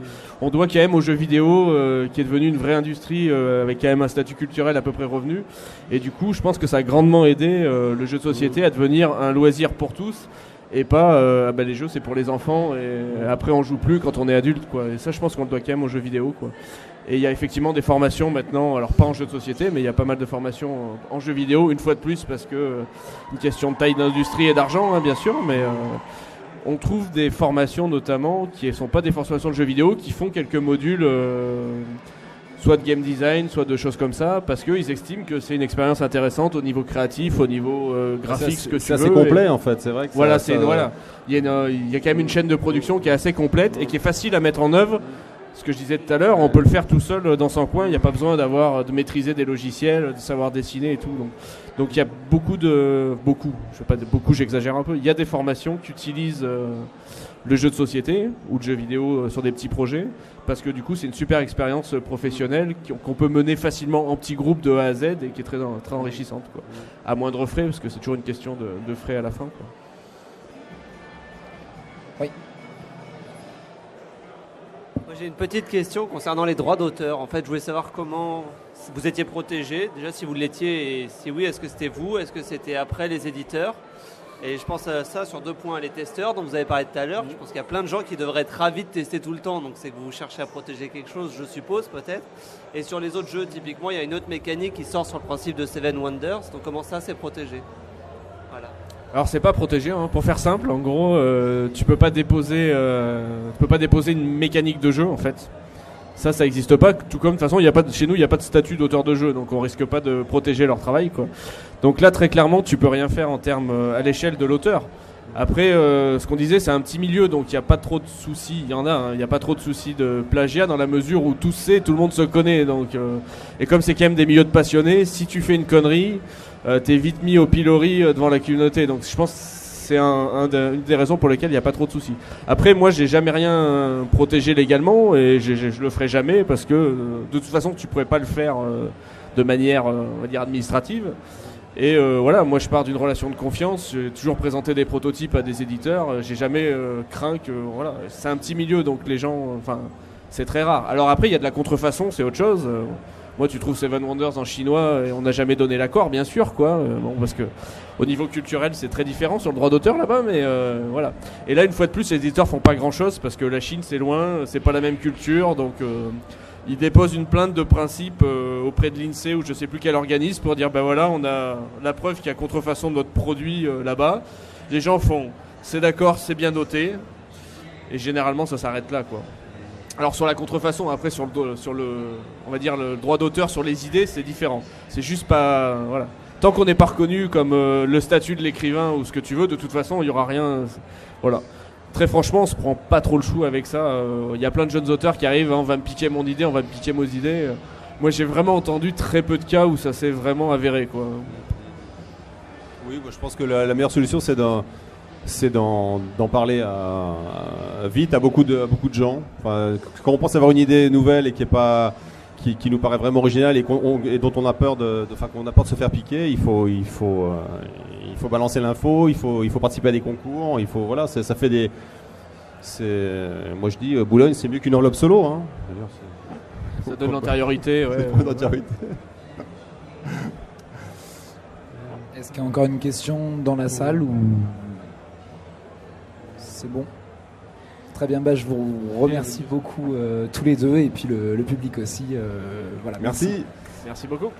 On doit quand même au jeu vidéo qui est devenu une vraie industrie avec quand même un statut culturel à peu près revenu. Et du coup, je pense que ça a grandement aidé le jeu de société à devenir un loisir pour tous. Et pas les jeux c'est pour les enfants et après on joue plus quand on est adulte, quoi. Et ça, je pense qu'on le doit quand même aux jeux vidéo, quoi. Et il y a effectivement des formations maintenant, alors pas en jeu de société, mais il y a pas mal de formations en jeux vidéo, une fois de plus, parce que une question de taille d'industrie et d'argent, hein, bien sûr, mais on trouve des formations notamment qui ne sont pas des formations de jeux vidéo, qui font quelques modules soit de game design, soit de choses comme ça, parce qu'ils estiment que c'est une expérience intéressante au niveau créatif, au niveau graphique, ce que tu veux. C'est assez complet en fait, c'est vrai que voilà, il y a quand même une chaîne de production qui est assez complète et qui est facile à mettre en œuvre. Ce que je disais tout à l'heure, on peut le faire tout seul dans son coin, il n'y a pas besoin de maîtriser des logiciels, de savoir dessiner et tout. Donc il y a j'exagère un peu, il y a des formations qui utilisent le jeu de société ou le jeu vidéo sur des petits projets, parce que du coup c'est une super expérience professionnelle qu'on peut mener facilement en petits groupes de A à Z et qui est très, très enrichissante, quoi. À moindre frais, parce que c'est toujours une question de frais à la fin, quoi. Oui. J'ai une petite question concernant les droits d'auteur. En fait, je voulais savoir comment vous étiez protégé. Déjà, si vous l'étiez, et si oui, est-ce que c'était vous? Est-ce que c'était après les éditeurs? Et je pense à ça sur 2 points. Les testeurs dont vous avez parlé tout à l'heure. Je pense qu'il y a plein de gens qui devraient être ravis de tester tout le temps. Donc c'est que vous cherchez à protéger quelque chose, je suppose, peut-être. Et sur les autres jeux, typiquement, il y a une autre mécanique qui sort sur le principe de Seven Wonders. Donc comment ça, c'est protégé? Voilà. Alors c'est pas protégé, hein. Pour faire simple, en gros, tu peux pas déposer une mécanique de jeu, en fait. Ça n'existe pas. Tout comme de toute façon, chez nous, il n'y a pas de statut d'auteur de jeu, donc on risque pas de protéger leur travail, quoi. Donc là, très clairement, tu peux rien faire en termes à l'échelle de l'auteur. Après, ce qu'on disait, c'est un petit milieu, donc il n'y a pas trop de soucis. Il y en a, hein, il n'y a pas trop de soucis de plagiat dans la mesure où tout le monde se connaît. Donc, et comme c'est quand même des milieux de passionnés, si tu fais une connerie, t'es vite mis au pilori devant la communauté. Donc je pense que c'est une des raisons pour lesquelles il n'y a pas trop de soucis. Après, moi, j'ai jamais rien protégé légalement et je le ferai jamais parce que de toute façon, tu pourrais pas le faire de manière, on va dire, administrative. Et voilà, moi je pars d'une relation de confiance, j'ai toujours présenté des prototypes à des éditeurs, j'ai jamais craint que, voilà, c'est un petit milieu donc les gens, c'est très rare. Alors après il y a de la contrefaçon, c'est autre chose. Moi tu trouves Seven Wonders en chinois et on n'a jamais donné l'accord, bien sûr, quoi. Bon, parce que au niveau culturel c'est très différent sur le droit d'auteur là-bas, mais voilà. Et là une fois de plus les éditeurs font pas grand-chose parce que la Chine c'est loin, c'est pas la même culture, donc ils déposent une plainte de principe auprès de l'INSEE ou je sais plus quel organisme pour dire ben voilà, on a la preuve qu'il y a contrefaçon de notre produit là-bas. Les gens font c'est d'accord, c'est bien noté et généralement ça s'arrête là, quoi. Alors sur la contrefaçon, après sur le on va dire le droit d'auteur sur les idées, c'est différent. C'est juste pas voilà. Tant qu'on n'est pas reconnu comme le statut de l'écrivain ou ce que tu veux, de toute façon, il y aura rien, voilà. Très franchement, on se prend pas trop le chou avec ça. Y a plein de jeunes auteurs qui arrivent, hein, on va me piquer mon idée, on va me piquer mes idées. Moi, j'ai vraiment entendu très peu de cas où ça s'est vraiment avéré, quoi. Oui, moi, je pense que la meilleure solution, c'est d'en parler vite à beaucoup de gens. Enfin, quand on pense avoir une idée nouvelle et qui nous paraît vraiment originale et dont on a peur qu'on a peur de se faire piquer, il faut balancer l'info, il faut participer à des concours, voilà, ça fait des. Moi je dis Boulogne c'est mieux qu'une enveloppe solo, hein. Ça donne l'antériorité, ouais. Est-ce qu'il y a encore une question dans la salle ou c'est bon? Très bien, je vous remercie beaucoup tous les deux et puis le public aussi. Voilà, merci. Merci beaucoup.